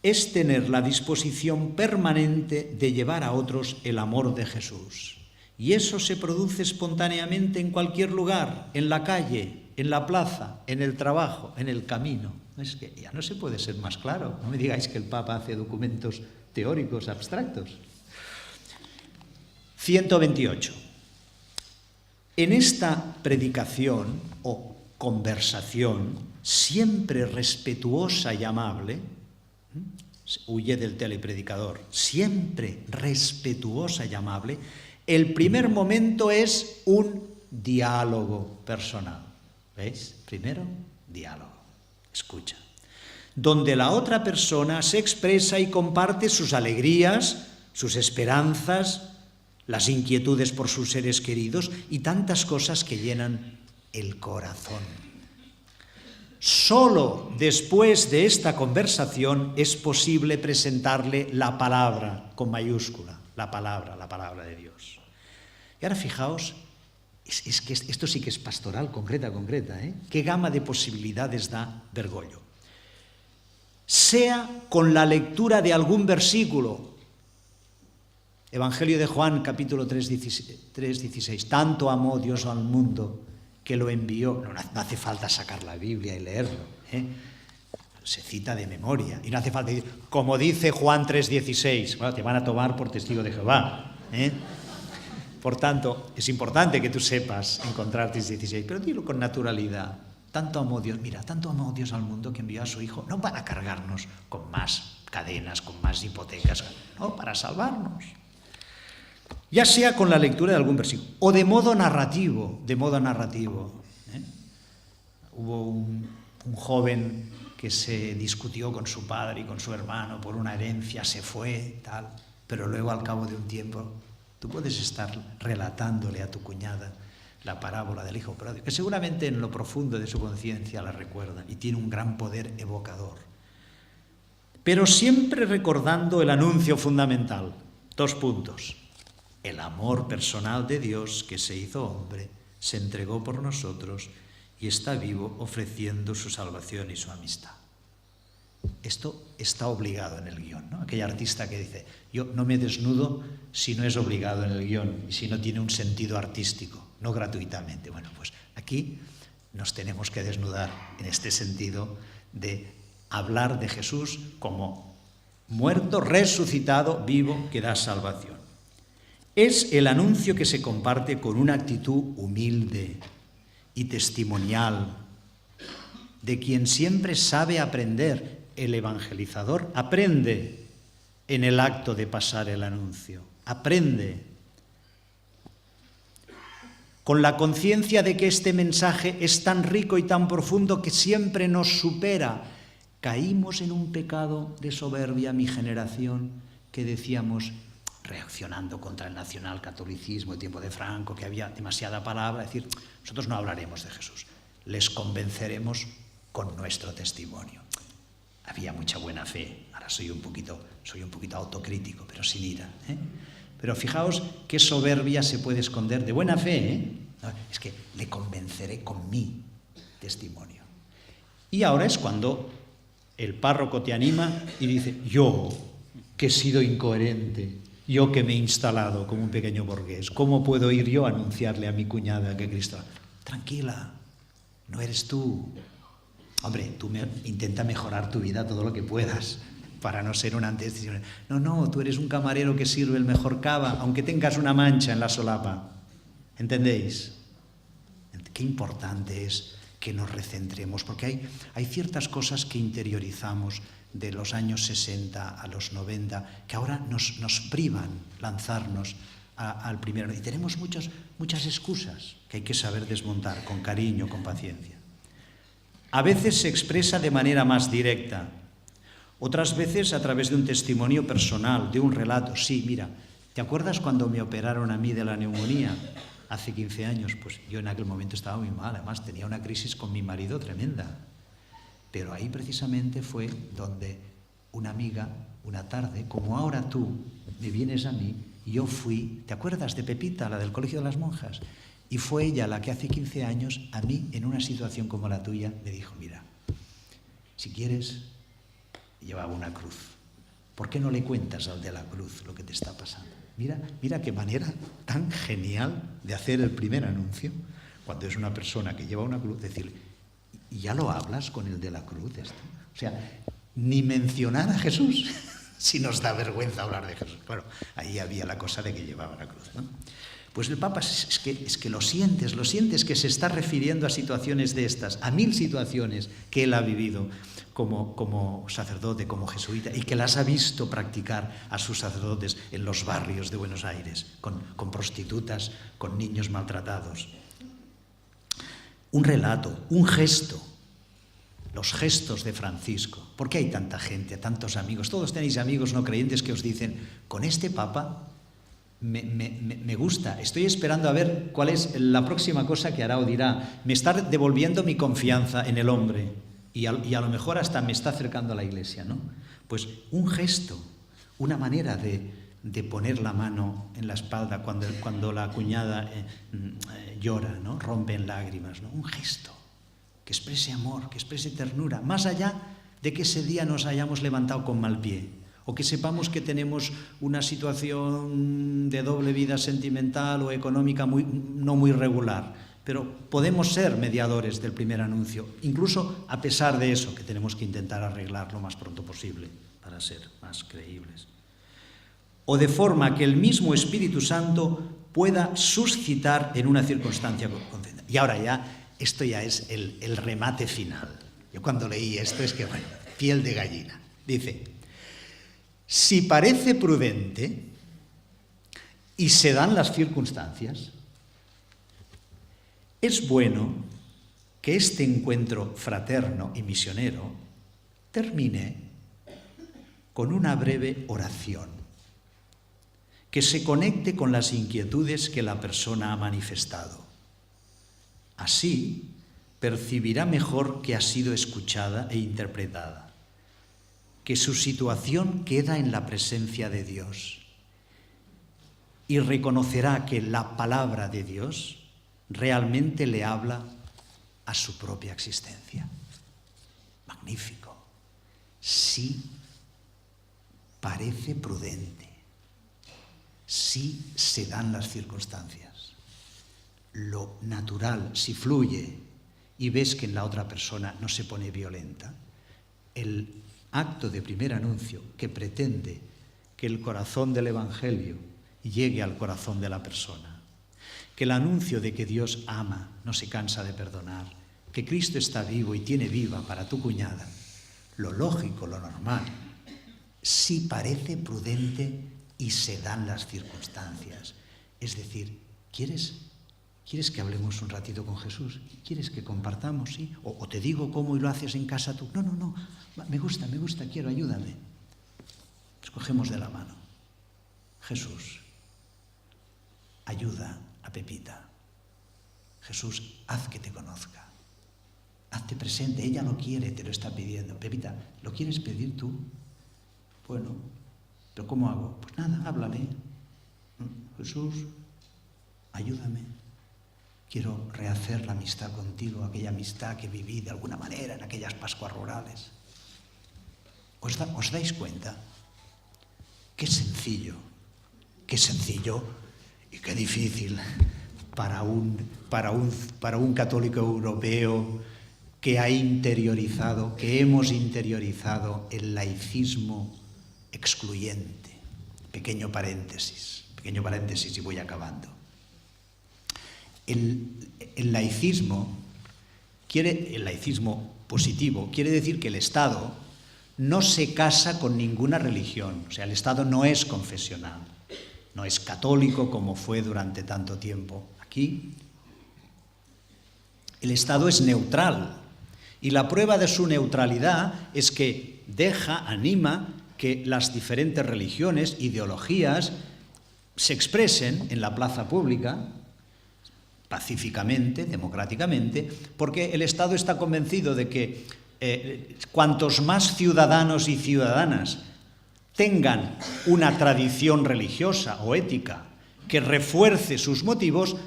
A: es tener la disposición permanente de llevar a otros el amor de Jesús. Y eso se produce espontáneamente en cualquier lugar, en la calle, en la plaza, en el trabajo, en el camino. Es que ya no se puede ser más claro. No me digáis que el Papa hace documentos teóricos abstractos. 128. En esta predicación o conversación, siempre respetuosa y amable, huye del telepredicador, siempre respetuosa y amable, el primer momento es un diálogo personal. ¿Veis? Primero, diálogo. Escucha. Donde la otra persona se expresa y comparte sus alegrías, sus esperanzas, las inquietudes por sus seres queridos y tantas cosas que llenan el corazón. Solo después de esta conversación es posible presentarle la palabra con mayúscula, la palabra de Dios. Y ahora fijaos, es que esto sí que es pastoral, concreta, ¿eh? ¿Qué gama de posibilidades da Bergoglio? Sea con la lectura de algún versículo, Evangelio de Juan, capítulo 3, 16, tanto amó Dios al mundo que lo envió, no hace falta sacar la Biblia y leerlo, se cita de memoria, y no hace falta decir, como dice Juan 3:16, bueno, te van a tomar por testigo de Jehová. Por tanto, es importante que tú sepas encontrar 3:16, pero dilo con naturalidad. Tanto amó Dios, mira, tanto amó Dios al mundo que envió a su Hijo, no para cargarnos con más cadenas, con más hipotecas, no, para salvarnos. Ya sea con la lectura de algún versículo, o de modo narrativo, Hubo un joven que se discutió con su padre y con su hermano por una herencia, se fue, tal, pero luego al cabo de un tiempo tú puedes estar relatándole a tu cuñada la parábola del hijo pródigo, que seguramente en lo profundo de su conciencia la recuerda y tiene un gran poder evocador. Pero siempre recordando el anuncio fundamental. 2 puntos. El amor personal de Dios que se hizo hombre, se entregó por nosotros y está vivo ofreciendo su salvación y su amistad. Esto está obligado en el guión, ¿no? Aquel artista que dice, yo no me desnudo si no es obligado en el guión y si no tiene un sentido artístico, no gratuitamente. Bueno, pues aquí nos tenemos que desnudar en este sentido de hablar de Jesús como muerto, resucitado, vivo, que da salvación. Es el anuncio que se comparte con una actitud humilde y testimonial de quien siempre sabe aprender. El evangelizador aprende en el acto de pasar el anuncio, aprende con la conciencia de que este mensaje es tan rico y tan profundo que siempre nos supera. Caímos en un pecado de soberbia, mi generación, que decíamos, reaccionando contra el nacionalcatolicismo, el tiempo de Franco, que había demasiada palabra, decir, nosotros no hablaremos de Jesús, les convenceremos con nuestro testimonio. Había mucha buena fe, ahora soy un poquito autocrítico, pero sin ira. Pero fijaos qué soberbia se puede esconder de buena fe. Es que le convenceré con mi testimonio. Y ahora es cuando el párroco te anima y dice, yo que he sido incoherente, yo que me he instalado como un pequeño burgués, ¿cómo puedo ir yo a anunciarle a mi cuñada que Cristo? Tranquila, no eres tú. Hombre, tú intenta mejorar tu vida todo lo que puedas para no ser un antecesor. No, tú eres un camarero que sirve el mejor cava, aunque tengas una mancha en la solapa. ¿Entendéis? Qué importante es que nos recentremos, porque hay ciertas cosas que interiorizamos de los años 60 a los 90, que ahora nos privan lanzarnos al primero. Y tenemos muchas excusas que hay que saber desmontar con cariño, con paciencia. A veces se expresa de manera más directa, otras veces a través de un testimonio personal, de un relato. Sí, mira, ¿te acuerdas cuando me operaron a mí de la neumonía hace 15 años? Pues yo en aquel momento estaba muy mal, además tenía una crisis con mi marido tremenda. Pero ahí precisamente fue donde una amiga, una tarde, como ahora tú me vienes a mí, y yo fui, ¿te acuerdas de Pepita, la del Colegio de las Monjas? Y fue ella la que hace 15 años, a mí, en una situación como la tuya, me dijo, mira, si quieres, llevaba una cruz. ¿Por qué no le cuentas al de la cruz lo que te está pasando? Mira qué manera tan genial de hacer el primer anuncio, cuando es una persona que lleva una cruz, decir, ¿y ya lo hablas con el de la cruz esto? O sea, ni mencionar a Jesús, si nos da vergüenza hablar de Jesús. Claro, ahí había la cosa de que llevaba la cruz, ¿no? Pues el Papa es que lo sientes que se está refiriendo a situaciones de estas, a 1000 situaciones que él ha vivido como sacerdote, como jesuita, y que las ha visto practicar a sus sacerdotes en los barrios de Buenos Aires, con prostitutas, con niños maltratados. Un relato, un gesto, los gestos de Francisco. ¿Por qué hay tanta gente, tantos amigos? Todos tenéis amigos no creyentes que os dicen, con este Papa me gusta, estoy esperando a ver cuál es la próxima cosa que hará o dirá. Me está devolviendo mi confianza en el hombre y a lo mejor hasta me está acercando a la Iglesia, ¿no? Pues un gesto, una manera de poner la mano en la espalda cuando la cuñada llora, ¿no? Rompe en lágrimas, ¿no? Un gesto que exprese amor, que exprese ternura, más allá de que ese día nos hayamos levantado con mal pie, o que sepamos que tenemos una situación de doble vida sentimental o económica no muy regular. pero podemos ser mediadores del primer anuncio, incluso a pesar de eso, que tenemos que intentar arreglar lo más pronto posible para ser más creíbles. O de forma que el mismo Espíritu Santo pueda suscitar en una circunstancia concreta. Y ahora ya, esto ya es el remate final. Yo cuando leí esto es que, bueno, piel de gallina. Dice, si parece prudente y se dan las circunstancias, es bueno que este encuentro fraterno y misionero termine con una breve oración que se conecte con las inquietudes que la persona ha manifestado. Así, percibirá mejor que ha sido escuchada e interpretada, que su situación queda en la presencia de Dios y reconocerá que la palabra de Dios realmente le habla a su propia existencia. Magnífico. Sí parece prudente. Sí se dan las circunstancias. Lo natural, si fluye y ves que en la otra persona no se pone violenta, el acto de primer anuncio que pretende que el corazón del Evangelio llegue al corazón de la persona, que el anuncio de que Dios ama, no se cansa de perdonar, que Cristo está vivo y tiene viva para tu cuñada, lo lógico, lo normal, sí parece prudente y se dan las circunstancias. Es decir, ¿quieres que hablemos un ratito con Jesús? ¿Quieres que compartamos? ¿Sí? O te digo cómo y lo haces en casa tú. No, me gusta, quiero, ayúdame. Nos cogemos de la mano. Jesús, ayuda a Pepita. Jesús, haz que te conozca. Hazte presente, ella lo quiere, te lo está pidiendo. Pepita, ¿lo quieres pedir tú? Bueno, ¿pero cómo hago? Pues nada, háblale. Jesús, ayúdame. Quiero rehacer la amistad contigo, aquella amistad que viví de alguna manera en aquellas Pascuas rurales. ¿Os dais cuenta? Qué sencillo y qué difícil para un católico europeo que hemos interiorizado el laicismo excluyente. Pequeño paréntesis y voy acabando. El laicismo positivo quiere decir que el Estado no se casa con ninguna religión, o sea, el Estado no es confesional, no es católico como fue durante tanto tiempo. Aquí el Estado es neutral y la prueba de su neutralidad es que anima que las diferentes religiones, ideologías, se expresen en la plaza pública pacíficamente, democráticamente, porque el Estado está convencido de que cuantos más ciudadanos y ciudadanas tengan una tradición religiosa o ética que refuerce sus motivos,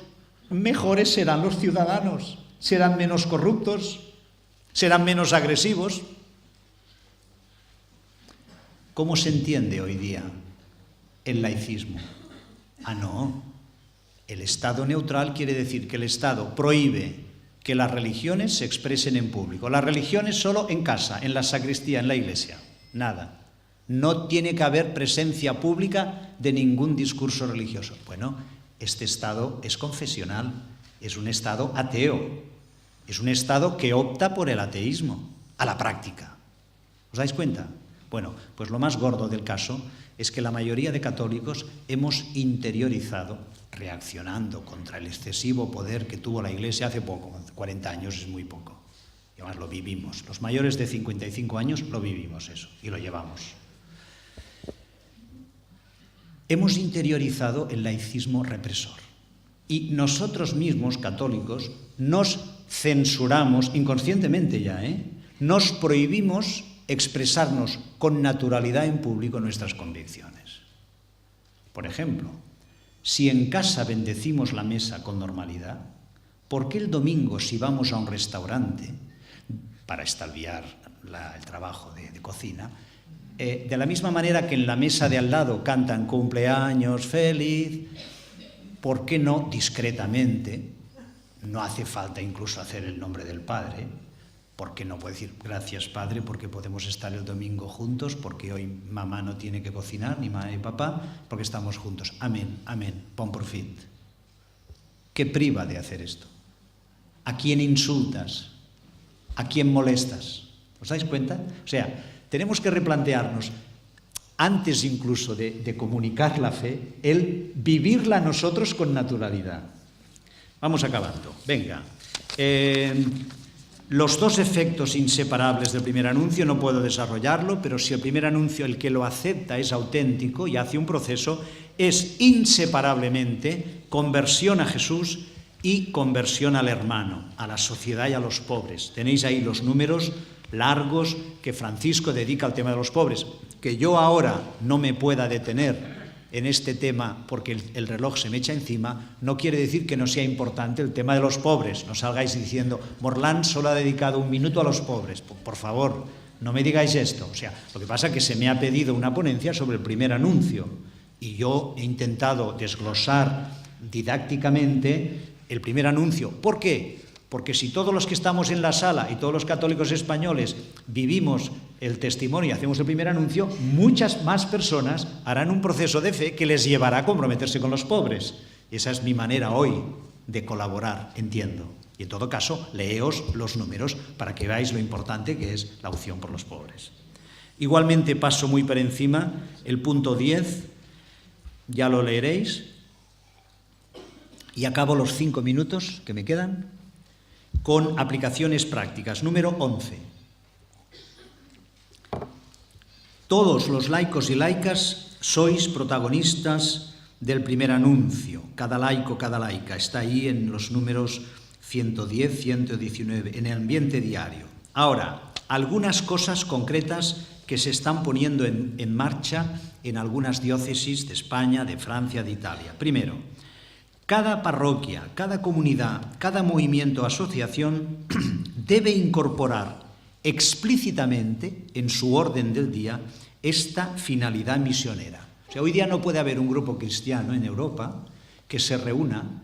A: mejores serán los ciudadanos, serán menos corruptos, serán menos agresivos. ¿Cómo se entiende hoy día el laicismo? No. El Estado neutral quiere decir que el Estado prohíbe que las religiones se expresen en público. Las religiones solo en casa, en la sacristía, en la iglesia. Nada. No tiene que haber presencia pública de ningún discurso religioso. Bueno, este Estado es confesional, es un Estado ateo, es un Estado que opta por el ateísmo a la práctica. ¿Os dais cuenta? Bueno, pues lo más gordo del caso es que la mayoría de católicos hemos interiorizado, reaccionando contra el excesivo poder que tuvo la Iglesia hace poco, 40 años es muy poco. Y además lo vivimos. Los mayores de 55 años lo vivimos eso y lo llevamos. Hemos interiorizado el laicismo represor. Y nosotros mismos, católicos, nos censuramos, inconscientemente ya, nos prohibimos expresarnos con naturalidad en público nuestras convicciones. Por ejemplo, si en casa bendecimos la mesa con normalidad, ¿por qué el domingo, si vamos a un restaurante, para extraviar el trabajo de cocina, de la misma manera que en la mesa de al lado cantan cumpleaños feliz, ¿por qué no discretamente no hace falta incluso hacer el nombre del Padre, porque no puede decir gracias Padre, porque podemos estar el domingo juntos, porque hoy mamá no tiene que cocinar, ni mamá ni papá, porque estamos juntos. Amén, amén, bon profit. ¿Qué priva de hacer esto? ¿A quién insultas? ¿A quién molestas? ¿Os dais cuenta? O sea, tenemos que replantearnos, antes incluso de comunicar la fe, el vivirla nosotros con naturalidad. Vamos acabando. Venga. Los dos efectos inseparables del primer anuncio no puedo desarrollarlo, pero si el primer anuncio, el que lo acepta, es auténtico y hace un proceso, es inseparablemente conversión a Jesús y conversión al hermano, a la sociedad y a los pobres. Tenéis ahí los números largos que Francisco dedica al tema de los pobres. Que yo ahora no me pueda detener en este tema porque el reloj se me echa encima, no quiere decir que no sea importante el tema de los pobres. No salgáis diciendo, Morlán solo ha dedicado 1 minuto a los pobres. Por favor, no me digáis esto. O sea, lo que pasa es que se me ha pedido una ponencia sobre el primer anuncio y yo he intentado desglosar didácticamente el primer anuncio. ¿Por qué? Porque si todos los que estamos en la sala y todos los católicos españoles vivimos el testimonio y hacemos el primer anuncio, muchas más personas harán un proceso de fe que les llevará a comprometerse con los pobres. Esa es mi manera hoy de colaborar, entiendo. Y en todo caso, leeos los números para que veáis lo importante que es la opción por los pobres. Igualmente paso muy por encima el punto 10, ya lo leeréis, y acabo los 5 minutos que me quedan con aplicaciones prácticas. Número 11. Todos los laicos y laicas sois protagonistas del primer anuncio. Cada laico, cada laica. Está ahí en los números 110, 119, en el ambiente diario. Ahora, algunas cosas concretas que se están poniendo en marcha en algunas diócesis de España, de Francia, de Italia. Primero, cada parroquia, cada comunidad, cada movimiento o asociación debe incorporar explícitamente en su orden del día esta finalidad misionera. O sea, hoy día no puede haber un grupo cristiano en Europa que se reúna,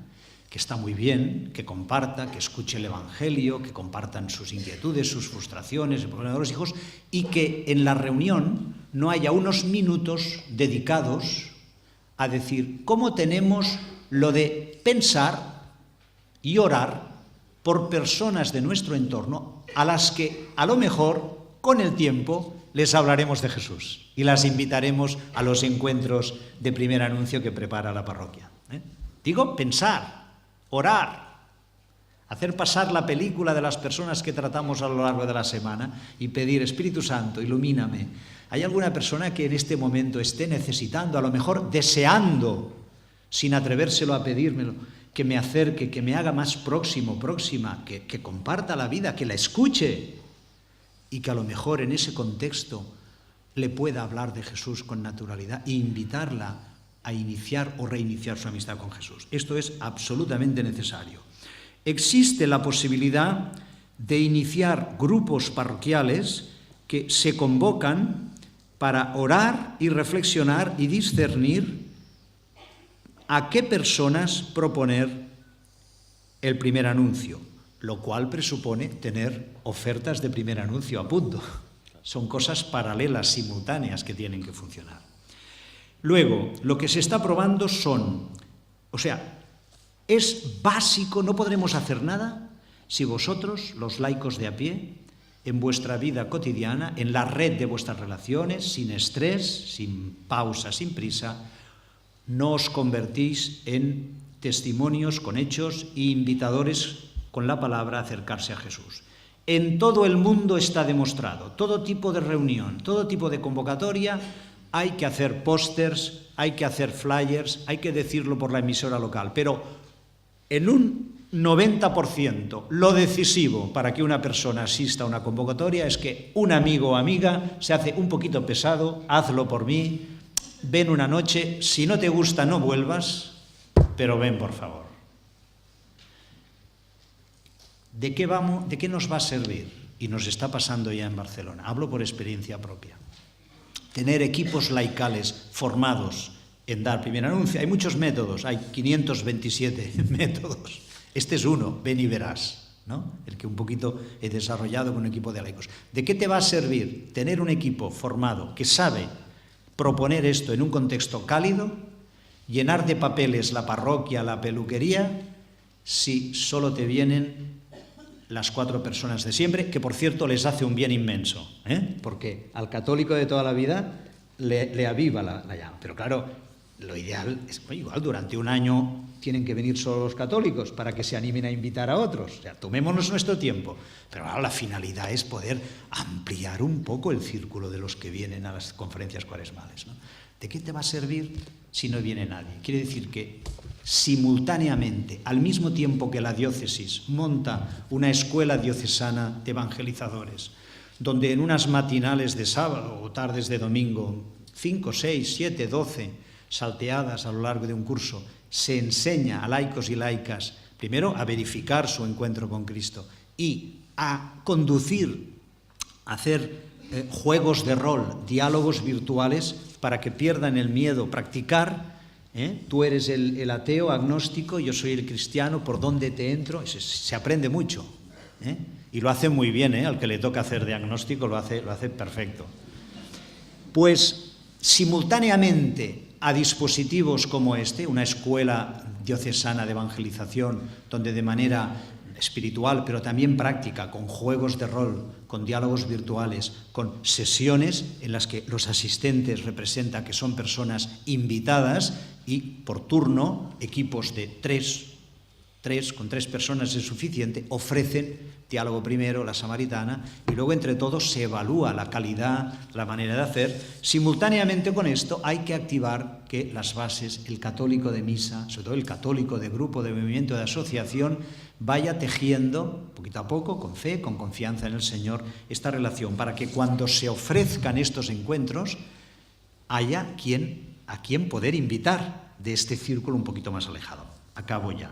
A: que está muy bien, que comparta, que escuche el Evangelio, que compartan sus inquietudes, sus frustraciones, el problema de los hijos, y que en la reunión no haya unos minutos dedicados a decir cómo tenemos lo de pensar y orar por personas de nuestro entorno a las que a lo mejor con el tiempo les hablaremos de Jesús y las invitaremos a los encuentros de primer anuncio que prepara la parroquia. Digo, pensar, orar, hacer pasar la película de las personas que tratamos a lo largo de la semana y pedir, Espíritu Santo, ilumíname. ¿Hay alguna persona que en este momento esté necesitando, a lo mejor deseando, sin atrevérselo a pedírmelo, que me acerque, que me haga más próximo, próxima, que comparta la vida, que la escuche y que a lo mejor en ese contexto le pueda hablar de Jesús con naturalidad e invitarla a iniciar o reiniciar su amistad con Jesús? Esto es absolutamente necesario. Existe la posibilidad de iniciar grupos parroquiales que se convocan para orar y reflexionar y discernir a qué personas proponer el primer anuncio, lo cual presupone tener ofertas de primer anuncio a punto. Son cosas paralelas, simultáneas, que tienen que funcionar. Luego, lo que se está probando es básico, no podremos hacer nada si vosotros, los laicos de a pie, en vuestra vida cotidiana, en la red de vuestras relaciones, sin estrés, sin pausa, sin prisa, no os convertís en testimonios con hechos e invitadores con la palabra a acercarse a Jesús. En todo el mundo está demostrado, todo tipo de reunión, todo tipo de convocatoria, hay que hacer pósters, hay que hacer flyers, hay que decirlo por la emisora local, pero en un 90% lo decisivo para que una persona asista a una convocatoria es que un amigo o amiga se hace un poquito pesado, hazlo por mí, ven una noche, si no te gusta no vuelvas, pero ven por favor. ¿De qué nos va a servir? Y nos está pasando ya en Barcelona. Hablo por experiencia propia. Tener equipos laicales formados en dar primer anuncio. Hay muchos métodos, hay 527 métodos Este es uno, ven y verás, ¿no? El que un poquito he desarrollado con un equipo de laicos. ¿De qué te va a servir tener un equipo formado que sabe proponer esto en un contexto cálido, llenar de papeles la parroquia, la peluquería, si solo te vienen las 4 personas de siempre, que por cierto les hace un bien inmenso, porque al católico de toda la vida le aviva la llama. Pero claro, lo ideal es, igual durante un año tienen que venir solo los católicos para que se animen a invitar a otros. O sea, tomémonos nuestro tiempo. Pero ahora la finalidad es poder ampliar un poco el círculo de los que vienen a las conferencias cuaresmales, ¿no? ¿De qué te va a servir si no viene nadie? Quiere decir que simultáneamente, al mismo tiempo que la diócesis monta una escuela diocesana de evangelizadores, donde en unas matinales de sábado o tardes de domingo, 5, 6, 7, 12 salteadas a lo largo de un curso, se enseña a laicos y laicas, primero, a verificar su encuentro con Cristo y a conducir, a hacer juegos de rol, diálogos virtuales para que pierdan el miedo, practicar. Tú eres el ateo, agnóstico, yo soy el cristiano, ¿por dónde te entro? Se aprende mucho, y lo hace muy bien, al que le toca hacer de agnóstico lo hace perfecto. Pues simultáneamente a dispositivos como este, una escuela diocesana de evangelización, donde de manera espiritual, pero también práctica, con juegos de rol, con diálogos virtuales, con sesiones en las que los asistentes representan que son personas invitadas y por turno, equipos de con 3 personas es suficiente, ofrecen diálogo primero, la samaritana, y luego entre todos se evalúa la calidad, la manera de hacer. Simultáneamente con esto hay que activar que las bases, el católico de misa, sobre todo el católico de grupo, de movimiento, de asociación, vaya tejiendo, poquito a poco, con fe, con confianza en el Señor, esta relación, para que cuando se ofrezcan estos encuentros haya a quien poder invitar de este círculo un poquito más alejado. Acabo ya.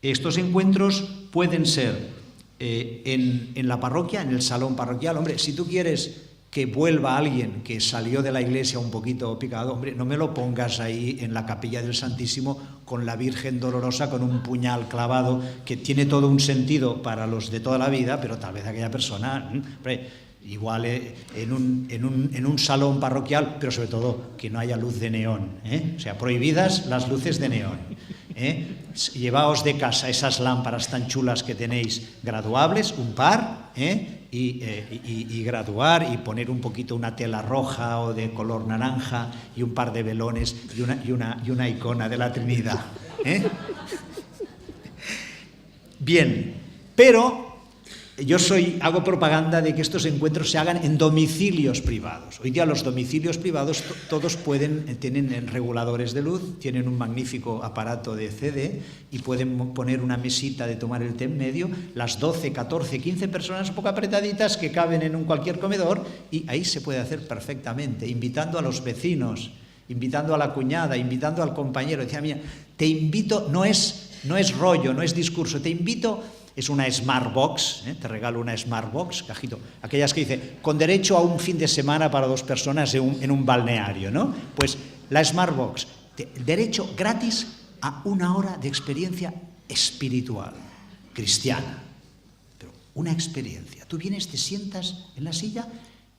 A: Estos encuentros pueden ser en la parroquia, en el salón parroquial. Hombre, si tú quieres que vuelva alguien que salió de la iglesia un poquito picado, hombre, no me lo pongas ahí en la capilla del Santísimo con la Virgen dolorosa con un puñal clavado, que tiene todo un sentido para los de toda la vida, pero tal vez aquella persona, hombre, igual en un salón parroquial, pero sobre todo que no haya luz de neón, o sea, prohibidas las luces de neón. Llevaos de casa esas lámparas tan chulas que tenéis, graduables, un par, y graduar y poner un poquito una tela roja o de color naranja y un par de velones y una icona de la Trinidad. Bien, pero yo hago propaganda de que estos encuentros se hagan en domicilios privados. Hoy día los domicilios privados todos tienen reguladores de luz, tienen un magnífico aparato de CD y pueden poner una mesita de tomar el té en medio, las 12, 14, 15 personas un poco apretaditas que caben en cualquier comedor, y ahí se puede hacer perfectamente, invitando a los vecinos, invitando a la cuñada, invitando al compañero. Decía, mira, te invito, no es rollo, no es discurso, te invito. Es una Smart Box, te regalo una Smart Box, cajito, aquellas que dice, con derecho a un fin de semana para 2 personas en un balneario, ¿no? Pues la Smart Box, derecho gratis a 1 hora de experiencia espiritual, cristiana, pero una experiencia. Tú vienes, te sientas en la silla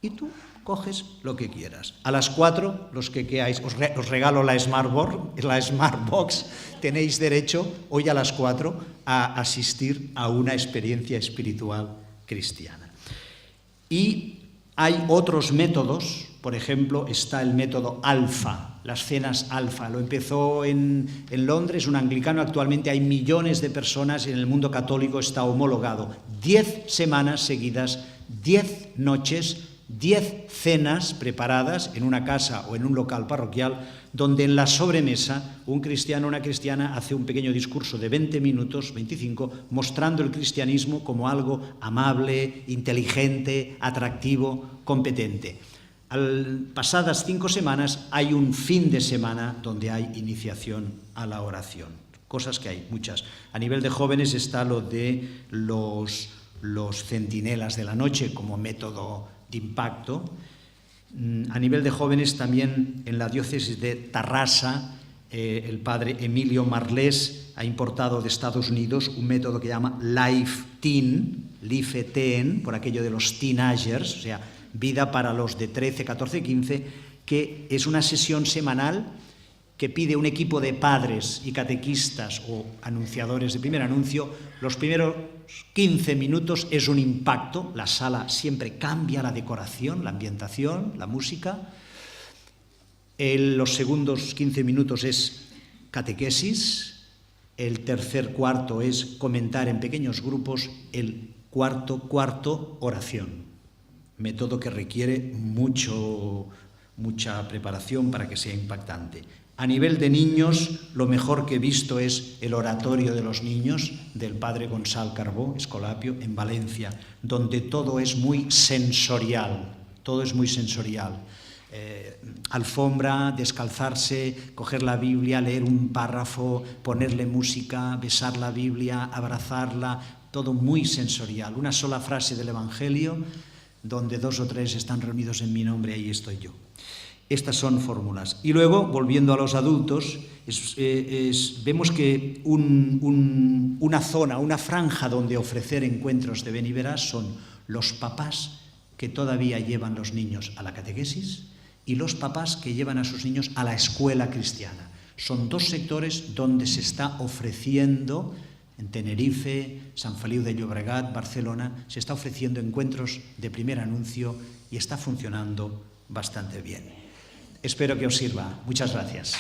A: y tú coges lo que quieras. A las 4, los que queráis, os regalo la Smart Box, tenéis derecho hoy a las 4 a asistir a una experiencia espiritual cristiana. Y hay otros métodos, por ejemplo, está el método Alfa, las cenas Alfa. Lo empezó en Londres, un anglicano. Actualmente hay millones de personas, y en el mundo católico está homologado. 10 semanas seguidas, 10 noches, 10 cenas preparadas en una casa o en un local parroquial, donde en la sobremesa un cristiano o una cristiana hace un pequeño discurso de 20 minutos, 25, mostrando el cristianismo como algo amable, inteligente, atractivo, competente. Pasadas 5 semanas hay un fin de semana donde hay iniciación a la oración. Cosas que hay, muchas. A nivel de jóvenes está lo de los centinelas de la noche como método de impacto. A nivel de jóvenes también en la diócesis de Tarrasa el padre Emilio Marlés ha importado de Estados Unidos un método que llama Life Teen, por aquello de los teenagers, o sea, vida para los de 13, 14, 15, que es una sesión semanal que pide un equipo de padres y catequistas o anunciadores de primer anuncio. Los primeros 15 minutos es un impacto, la sala siempre cambia la decoración, la ambientación, la música. Los segundos 15 minutos es catequesis, el tercer cuarto es comentar en pequeños grupos, el cuarto oración, método que requiere mucha preparación para que sea impactante. A nivel de niños, lo mejor que he visto es el oratorio de los niños del padre Gonzalo Carbó, Escolapio, en Valencia, donde todo es muy sensorial, alfombra, descalzarse, coger la Biblia, leer un párrafo, ponerle música, besar la Biblia, abrazarla, todo muy sensorial. Una sola frase del Evangelio, donde 2 o 3 están reunidos en mi nombre, ahí estoy yo. Estas son fórmulas. Y luego, volviendo a los adultos, vemos que una zona, una franja donde ofrecer encuentros de ven y verás son los papás que todavía llevan los niños a la catequesis y los papás que llevan a sus niños a la escuela cristiana. Son 2 sectores donde se está ofreciendo, en Tenerife, San Feliu de Llobregat, Barcelona, se está ofreciendo encuentros de primer anuncio y está funcionando bastante bien. Espero que os sirva. Muchas gracias.